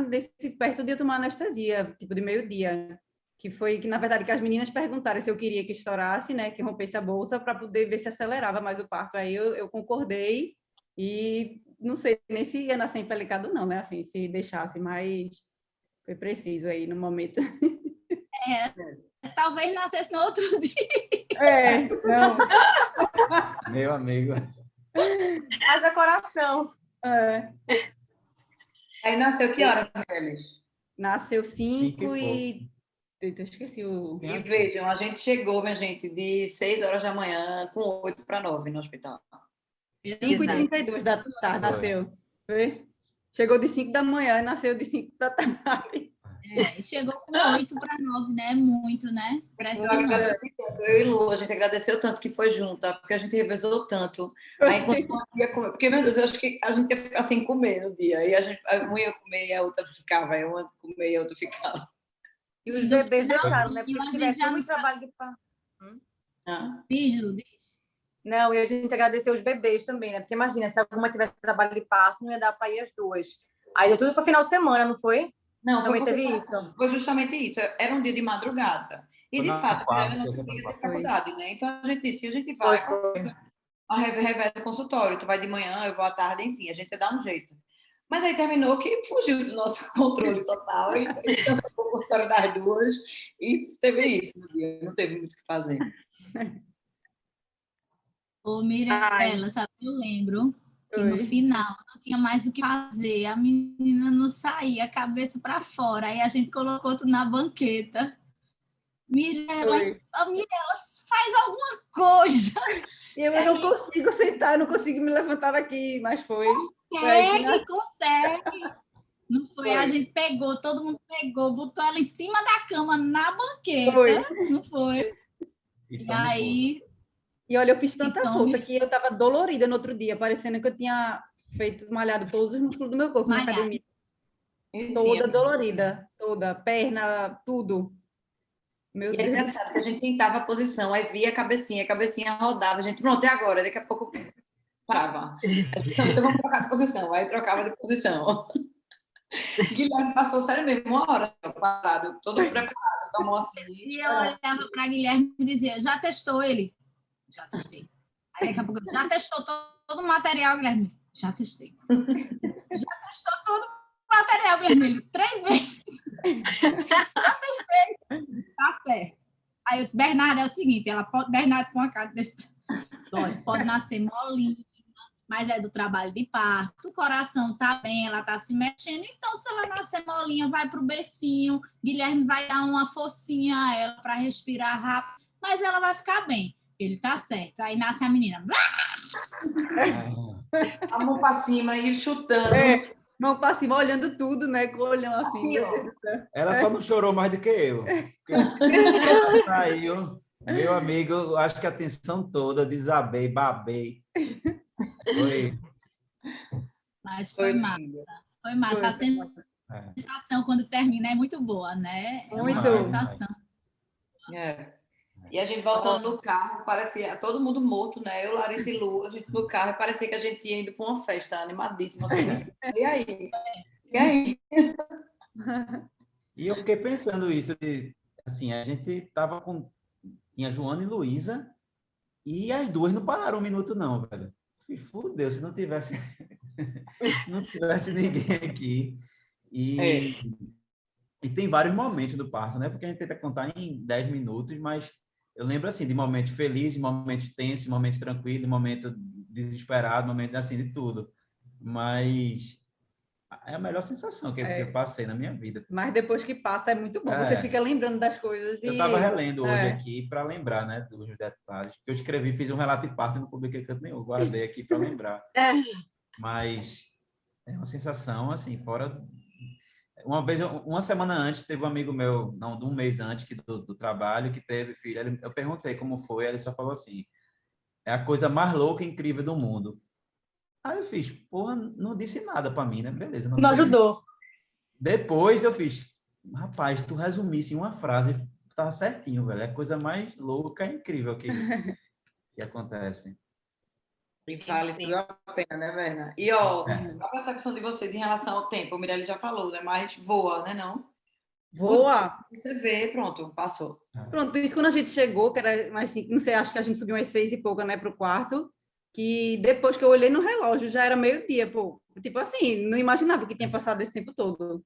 perto de eu tomar anestesia, tipo de meio-dia. Que foi que, na verdade, que as meninas perguntaram se eu queria que estourasse, né, que rompesse a bolsa, para poder ver se acelerava mais o parto. Aí eu concordei, e não sei nem se ia nascer empelicado, não, né, assim, se deixasse, mas foi preciso aí no momento. talvez nascesse no outro dia. Não. Meu amigo. Haja coração. Aí nasceu que hora, Mireles? Nasceu 5 e eu esqueci o... E vejam, a gente chegou, minha gente, de 6 horas da manhã com 8 para 9 no hospital. 5h32 da tarde nasceu. Foi? Chegou de 5 da manhã e nasceu de 5 da tarde. Chegou com 8 para 9, né? Muito, né? Eu e Lu, a gente agradeceu tanto que foi junta, porque a gente revezou tanto. Aí quando uma ia comer, porque, meu Deus, eu acho que a gente ia ficar sem comer no dia. Aí uma ia comer e a outra ficava, aí uma comia e a outra ficava. E os bebês deixaram, né? Porque a se gente tivesse já muito não trabalho de parto. Diz, Lu, diz. Não, e a gente agradeceu os bebês também, né? Porque imagina, se alguma tivesse trabalho de parto, não ia dar para ir as duas. Aí deu tudo para final de semana, não foi? Não, Também foi teve isso. Foi justamente isso. Era um dia de madrugada. E, de fato, era a nossa amiga da faculdade, né? Então, a gente disse, a gente vai, a revés do consultório, tu vai de manhã, eu vou à tarde, enfim, a gente ia dar um jeito. Mas aí terminou que fugiu do nosso controle total, e cancelou o consultório das duas, e teve isso no dia, não teve muito o que fazer. Ô, Mirella, sabe, eu lembro que no final não tinha mais o que fazer, a menina não saía, a cabeça para fora, aí a gente colocou tudo na banqueta. Mirella, faz alguma coisa. Eu não consigo sentar, eu não consigo me levantar daqui, mas foi. Consegue. Não foi? A gente pegou, todo mundo pegou, botou ela em cima da cama, na banqueta. Não foi? E tome aí, E olha, eu fiz tanta Então, força que eu estava dolorida no outro dia, parecendo que eu tinha feito malhado todos os músculos do meu corpo na Malhado. academia. E Toda tinha. dolorida, toda, perna, tudo. Meu E é Deus do céu. engraçado que a gente tentava a posição, aí via a cabecinha rodava, a gente, pronto, é agora, daqui a pouco parava. A gente, não, então vamos trocar de posição, aí trocava de posição. Guilherme passou, sério mesmo, uma hora parado, todo preparado, com a mão assim, e eu esperando. olhava para Guilherme e dizia, já testou ele? Já testei. Aí daqui a pouco, já testou todo o material, Guilherme? Já testei. Já testou todo o material, Guilherme? 3 vezes. Já testei. Tá certo. Aí eu disse, Bernardo, é o seguinte, Bernardo com a cara desse... Pode nascer molinha, mas é do trabalho de parto, o coração tá bem, ela tá se mexendo, então se ela nascer molinha, vai pro bercinho, Guilherme vai dar uma forcinha a ela para respirar rápido, mas ela vai ficar bem. Ele tá certo. Aí nasce a menina. A mão pra cima e chutando. Mão para cima, olhando tudo, né? Com o olhão assim. Assim, Meu ó. Deus do céu. Ela só não chorou mais do que eu. Saiu, meu amigo, eu acho que a atenção toda, desabei, babei. Foi. Mas foi massa. Foi massa. A sensação quando termina é muito boa, né? É Muito. uma sensação. É. E a gente voltando no carro, parecia todo mundo morto, né? Eu, Larissa e Lu, a gente no carro, e parecia que a gente ia indo para uma festa animadíssima, felicíssima. E aí? E aí? E eu fiquei pensando isso, assim, a gente tava com... Tinha Joana e Luísa, e as duas não pararam um minuto não, velho. Fudeu, se não tivesse... se não tivesse ninguém aqui. E tem vários momentos do parto, né? Porque a gente tenta contar em 10 minutos, mas eu lembro, assim, de momentos felizes, de momentos tensos, de momentos tranquilos, de momentos desesperados, momentos, assim, de tudo. Mas é a melhor sensação que eu passei na minha vida. Mas depois que passa é muito bom. Você fica lembrando das coisas. Eu estava relendo hoje aqui para lembrar, né, dos detalhes. Eu escrevi, fiz um relato de parto e não publiquei canto nenhum. Guardei aqui para lembrar. Mas é uma sensação, assim, fora... Uma vez, uma semana antes, teve um amigo meu, não, de um mês antes do trabalho, que teve filho. Eu perguntei como foi, ele só falou assim, é a coisa mais louca e incrível do mundo. Aí eu fiz, porra, não disse nada para mim, né? Beleza. Não ajudou. Depois eu fiz, rapaz, tu resumisse em uma frase, tava certinho, velho. É a coisa mais louca e incrível que acontece. E vale tudo a pena, né, Verna? E, ó, qual a percepção de vocês em relação ao tempo? O Mirelle já falou, né? Mas voa, né, não? Voa. Você vê, pronto, passou. Pronto, isso quando a gente chegou, que era mais assim, não sei, acho que a gente subiu umas 6 e pouca, né, pro quarto, que depois que eu olhei no relógio, já era meio-dia, pô. Tipo assim, não imaginava que tinha passado esse tempo todo.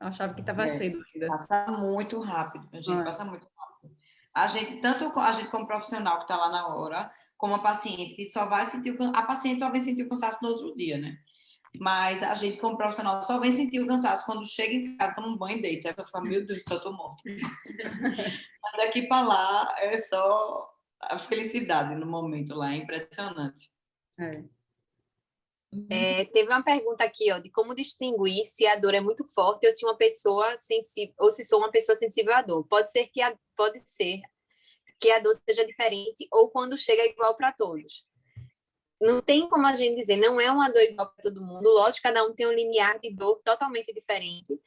Eu achava que estava cedo ainda. Passa muito rápido, a gente passa muito rápido. A gente, tanto a gente como profissional que está lá na hora, como a paciente, só vai sentir a paciente só vai sentir o cansaço no outro dia, né? Mas a gente, como profissional, só vem sentir o cansaço quando chega em casa, toma um banho e deita. Aí eu falo, meu Deus do céu, eu tô morta. Mas daqui para lá é só a felicidade no momento lá, é impressionante. Teve uma pergunta aqui, ó, de como distinguir se a dor é muito forte ou se uma pessoa sensível, ou se sou uma pessoa sensível à dor. Pode ser que a dor seja diferente ou quando chega igual para todos. Não tem como a gente dizer, não é uma dor igual para todo mundo, lógico, cada um tem um limiar de dor totalmente diferente,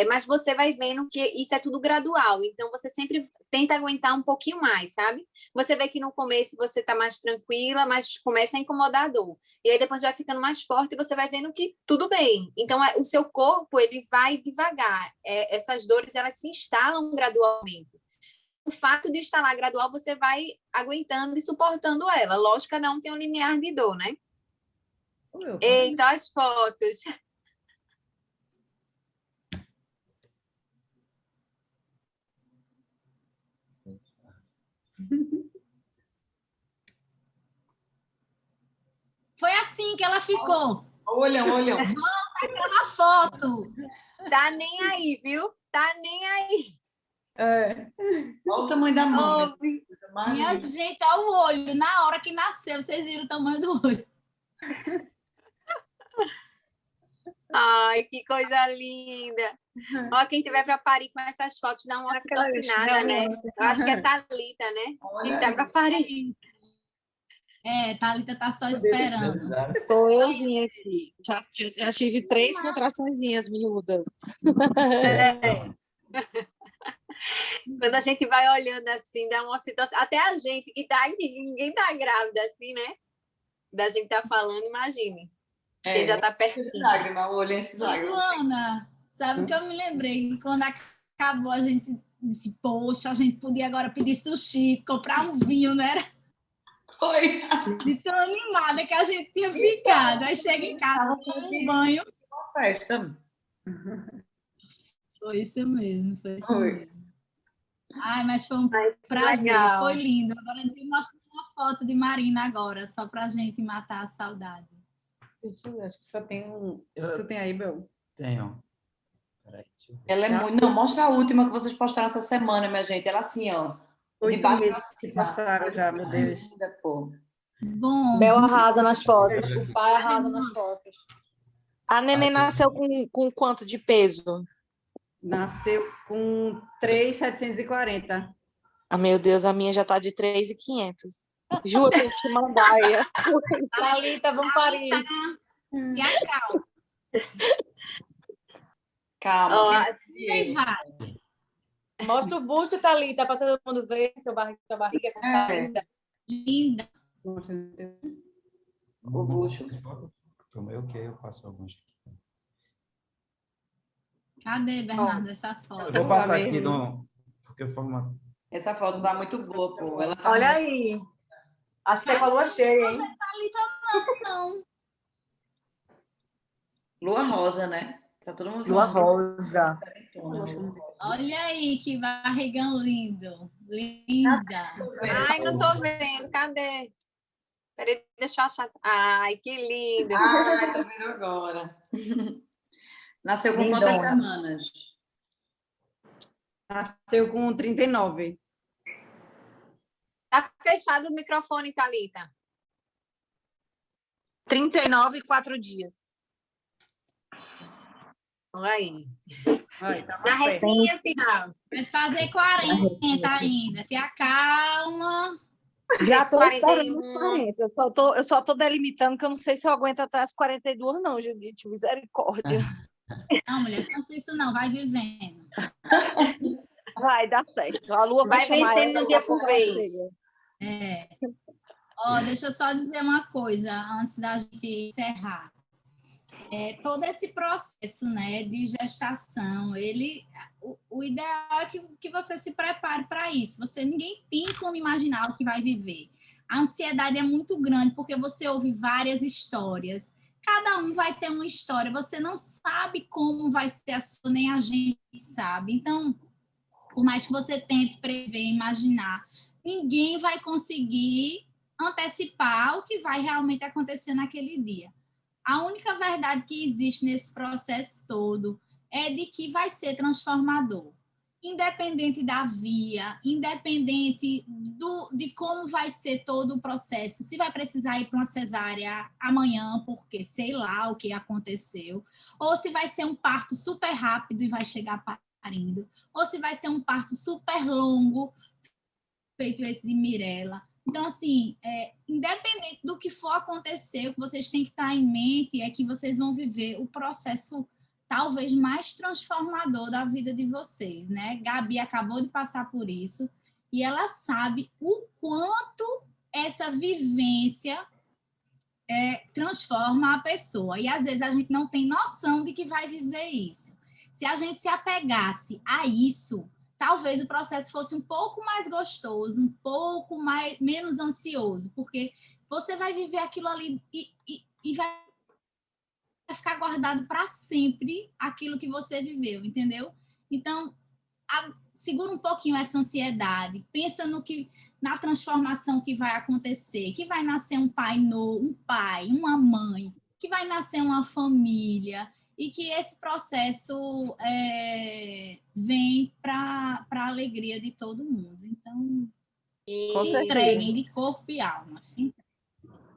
mas você vai vendo que isso é tudo gradual, então você sempre tenta aguentar um pouquinho mais, sabe? Você vê que no começo você está mais tranquila, mas começa a incomodar a dor, e aí depois vai ficando mais forte e você vai vendo que tudo bem, então o seu corpo, ele vai devagar, essas dores, elas se instalam gradualmente. O fato de estar lá gradual, você vai aguentando e suportando ela. Lógico, cada um tem um limiar de dor, né? Eita, as fotos. Foi assim que ela ficou. Olham. Volta aquela foto. Tá nem aí, viu? Tá nem aí. Olha o tamanho da mão. Minha gente, olha o olho. Na hora que nasceu, vocês viram o tamanho do olho. Ai, que coisa linda. Ó, quem tiver para parir com essas fotos, dá uma ocitocinada, né? Eu acho que é Thalita, né? Quem tá para parir. Thalita tá só esperando. Tô euzinha aqui. Já tive 3 contraçõezinhas miúdas. Quando a gente vai olhando assim, dá uma ocitocina. Até a gente que tá, ninguém tá grávida assim, né? Da gente tá falando, imagine. Quem já tá pertinho. Lágrima, o olho enche de lágrima. Joana, sabe o que eu me lembrei? Quando acabou, a gente disse, poxa, a gente podia agora pedir sushi, comprar um vinho, né? Foi. De tão animada que a gente tinha ficado. Aí chega em casa, toma um banho. Uma festa. Foi isso mesmo, foi isso Foi. mesmo. Ai, mas foi um prazer, legal. foi lindo. Agora a gente mostra uma foto de Marina agora, só pra gente matar a saudade. Deixa eu ver, acho que só tem um. Tu tem aí, Bel? Tenho. Peraí, deixa eu ver. Ela é muito... Não, mostra a última que vocês postaram essa semana, minha gente. Ela assim, ó. De 8 baixo pra meses que cima. passaram já, meu Deus. Linda, pô. Bom, Bel arrasa nas fotos, o pai arrasa nas fotos. A neném nasceu com quanto de peso? Nasceu com 3.740. Ah, meu Deus, a minha já tá de 3.500. Ju, eu tenho que te mandar aí. Thalita, vamos parir. se acalma. Calma. Ó, Quem vai? Mostra o busto, Thalita, para todo mundo ver. Tua barriga com Thalita. Linda. O bucho. O meu que eu passo alguns aqui. Cadê, Bernardo, essa foto? Eu vou passar aqui porque forma. Essa foto tá muito boa, pô. Ela tá Olha aí. Acho que é com a lua cheia, hein? Thalita não. Lua rosa, né? Tá todo mundo Lua falando. rosa. Olha aí, que barrigão lindo. Linda. ai, não tô vendo. Cadê? Peraí, deixa eu achar. Ai, que lindo. Ah, tô vendo agora. Nasceu com Lindona. quantas semanas? Nasceu com 39. Tá fechado o microfone, Thalita. 39 e 4 dias. Olha aí. Ai, tá Na mais perto. retinha final. Vai fazer 40 ainda. Se acalma. Já tô 41. esperando os 40. Eu só tô delimitando que eu não sei se eu aguento até as 42, não, Judite. Misericórdia. Não, mulher, não faça isso não. Vai vivendo. Vai dar certo. A lua vai Vai chamar vencendo ela, um dia ela por vai vez. É. Ó, deixa eu só dizer uma coisa antes da gente encerrar. Todo esse processo, né, de gestação, o ideal é que você se prepare para isso. Ninguém tem como imaginar o que vai viver. A ansiedade é muito grande porque você ouve várias histórias. Cada um vai ter uma história. Você não sabe como vai ser a sua, nem a gente sabe. Então, por mais que você tente prever, imaginar, ninguém vai conseguir antecipar o que vai realmente acontecer naquele dia. A única verdade que existe nesse processo todo é de que vai ser transformador. Independente da via, independente de como vai ser todo o processo, se vai precisar ir para uma cesárea amanhã, porque sei lá o que aconteceu, ou se vai ser um parto super rápido e vai chegar parindo, ou se vai ser um parto super longo, feito esse de Mirella. Então, assim, independente do que for acontecer, o que vocês têm que estar em mente é que vocês vão viver o processo talvez mais transformador da vida de vocês, né? Gabi acabou de passar por isso e ela sabe o quanto essa vivência transforma a pessoa. E, às vezes, a gente não tem noção de que vai viver isso. Se a gente se apegasse a isso, talvez o processo fosse um pouco mais gostoso, um pouco menos ansioso, porque você vai viver aquilo ali e vai ficar guardado para sempre aquilo que você viveu, entendeu? Então, segura um pouquinho essa ansiedade, pensa na transformação que vai acontecer, que vai nascer um pai novo, um pai, uma mãe, que vai nascer uma família, e que esse processo vem para a alegria de todo mundo. Então, se entreguem de corpo e alma. Assim.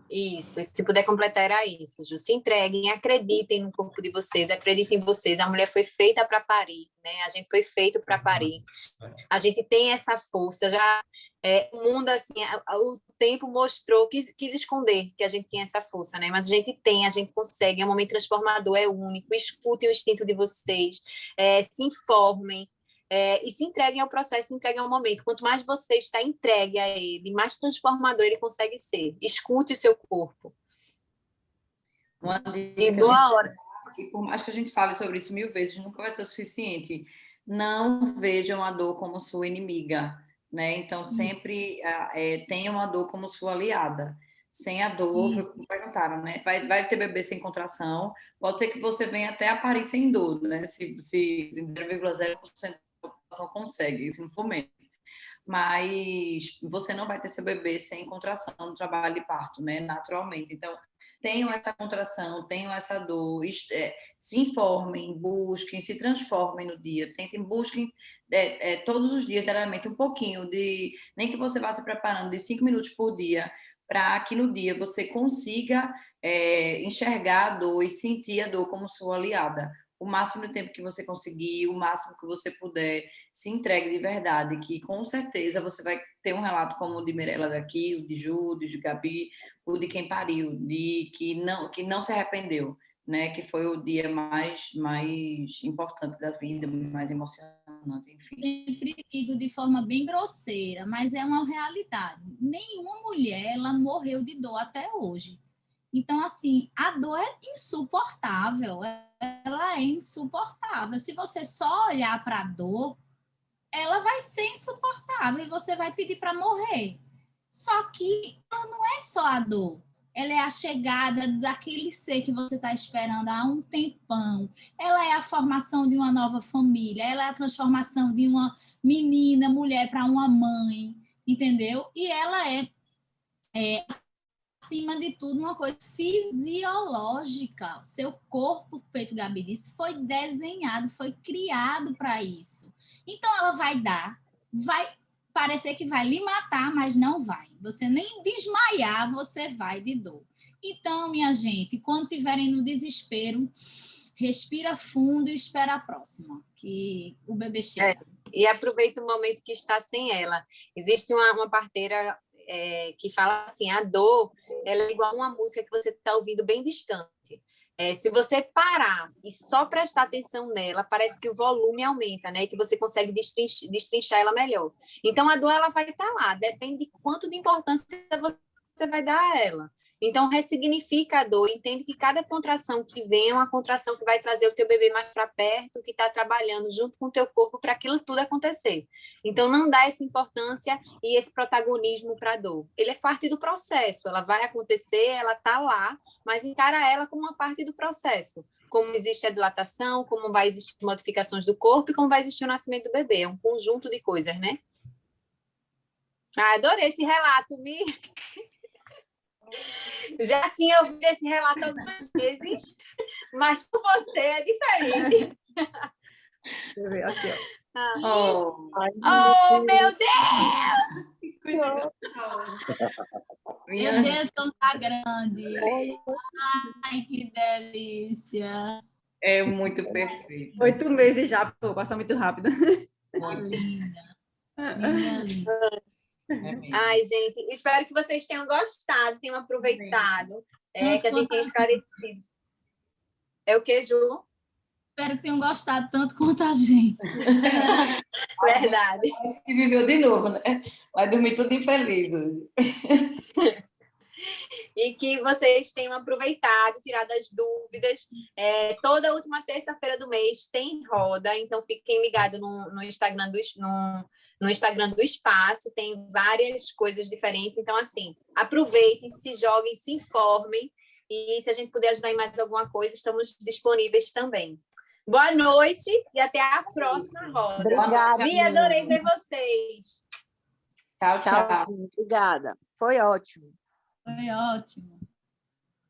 Isso, e se puder completar era isso, Ju. Se entreguem, acreditem no corpo de vocês, acreditem em vocês. A mulher foi feita para parir, né? A gente foi feito para parir. A gente tem essa força. Já o mundo, assim, o tempo mostrou, quis esconder que a gente tinha essa força, né? Mas a gente tem, a gente consegue. É um momento transformador, é único. Escutem o instinto de vocês, se informem. E se entreguem ao processo, se entreguem ao momento. Quanto mais você está entregue a ele, mais transformador ele consegue ser. Escute o seu corpo. Uma dica E boa hora. E por mais que a gente fale sobre isso 1000 vezes, nunca vai ser o suficiente. Não vejam a dor como sua inimiga, né? Então, sempre tenham a dor como sua aliada. Sem a dor, foi como perguntaram, né? Vai ter bebê sem contração, pode ser que você venha até a parir sem dor, né? Se 0,0% da população consegue, se não for menos. Mas você não vai ter seu bebê sem contração no trabalho de parto, né? Naturalmente. Então, tenham essa contração, tenham essa dor, se informem, busquem, se transformem no dia, busquem todos os dias, diariamente, um pouquinho nem que você vá se preparando de 5 minutos por dia, para que no dia você consiga enxergar a dor e sentir a dor como sua aliada. O máximo de tempo que você conseguir, o máximo que você puder, se entregue de verdade, que com certeza você vai ter um relato como o de Mirella daqui, o de Ju, de Gabi, o de quem pariu, que não se arrependeu, né? Que foi o dia mais importante da vida, mais emocionante, enfim. Sempre digo de forma bem grosseira, mas é uma realidade. Nenhuma mulher ela morreu de dor até hoje. Então, assim, a dor é insuportável, ela é insuportável. Se você só olhar para a dor, ela vai ser insuportável e você vai pedir para morrer. Só que ela não é só a dor, ela é a chegada daquele ser que você está esperando há um tempão. Ela é a formação de uma nova família, ela é a transformação de uma menina, mulher para uma mãe, entendeu? E ela é acima de tudo, uma coisa fisiológica. Seu corpo, feito Gabi disse, foi desenhado, foi criado para isso. Então, ela vai parecer que vai lhe matar, mas não vai. Você nem desmaiar, você vai de dor. Então, minha gente, quando estiverem no desespero, respira fundo e espera a próxima, que o bebê chega. E aproveita o momento que está sem ela. Existe uma parteira que fala assim, a dor ela é igual a uma música que você está ouvindo bem distante. Se você parar e só prestar atenção nela, parece que o volume aumenta, né? E que você consegue destrinchar ela melhor. Então, a dor ela vai estar lá, depende de quanto de importância você vai dar a ela. Então, ressignifica a dor, entende que cada contração que vem é uma contração que vai trazer o teu bebê mais para perto, que está trabalhando junto com o teu corpo para aquilo tudo acontecer. Então, não dá essa importância e esse protagonismo para a dor. Ele é parte do processo, ela vai acontecer, ela está lá, mas encara ela como uma parte do processo. Como existe a dilatação, como vai existir modificações do corpo e como vai existir o nascimento do bebê. É um conjunto de coisas, né? Adorei esse relato, Mi. Já tinha ouvido esse relato algumas vezes, mas com você é diferente. Deixa eu ver aqui, Oh, meu Deus! Meu Deus, como tá grande! Ai, que delícia! É muito perfeito. 8 meses já, passa muito rápido. Linda, linda, linda. Ai, gente, espero que vocês tenham gostado, tenham aproveitado, que a gente tenha esclarecido. É o que, Ju? Espero que tenham gostado tanto quanto a gente. Verdade. Parece que viveu de novo, né? Vai dormir tudo infeliz hoje. E que vocês tenham aproveitado, tirado as dúvidas. Toda última terça-feira do mês tem roda, então fiquem ligados no Instagram no Instagram do Espaço, tem várias coisas diferentes. Então, assim, aproveitem, se joguem, se informem. E se a gente puder ajudar em mais alguma coisa, estamos disponíveis também. Boa noite e até a próxima roda. Obrigada. Vi, adorei ver vocês. Tchau, tchau. Obrigada. Foi ótimo. Foi ótimo.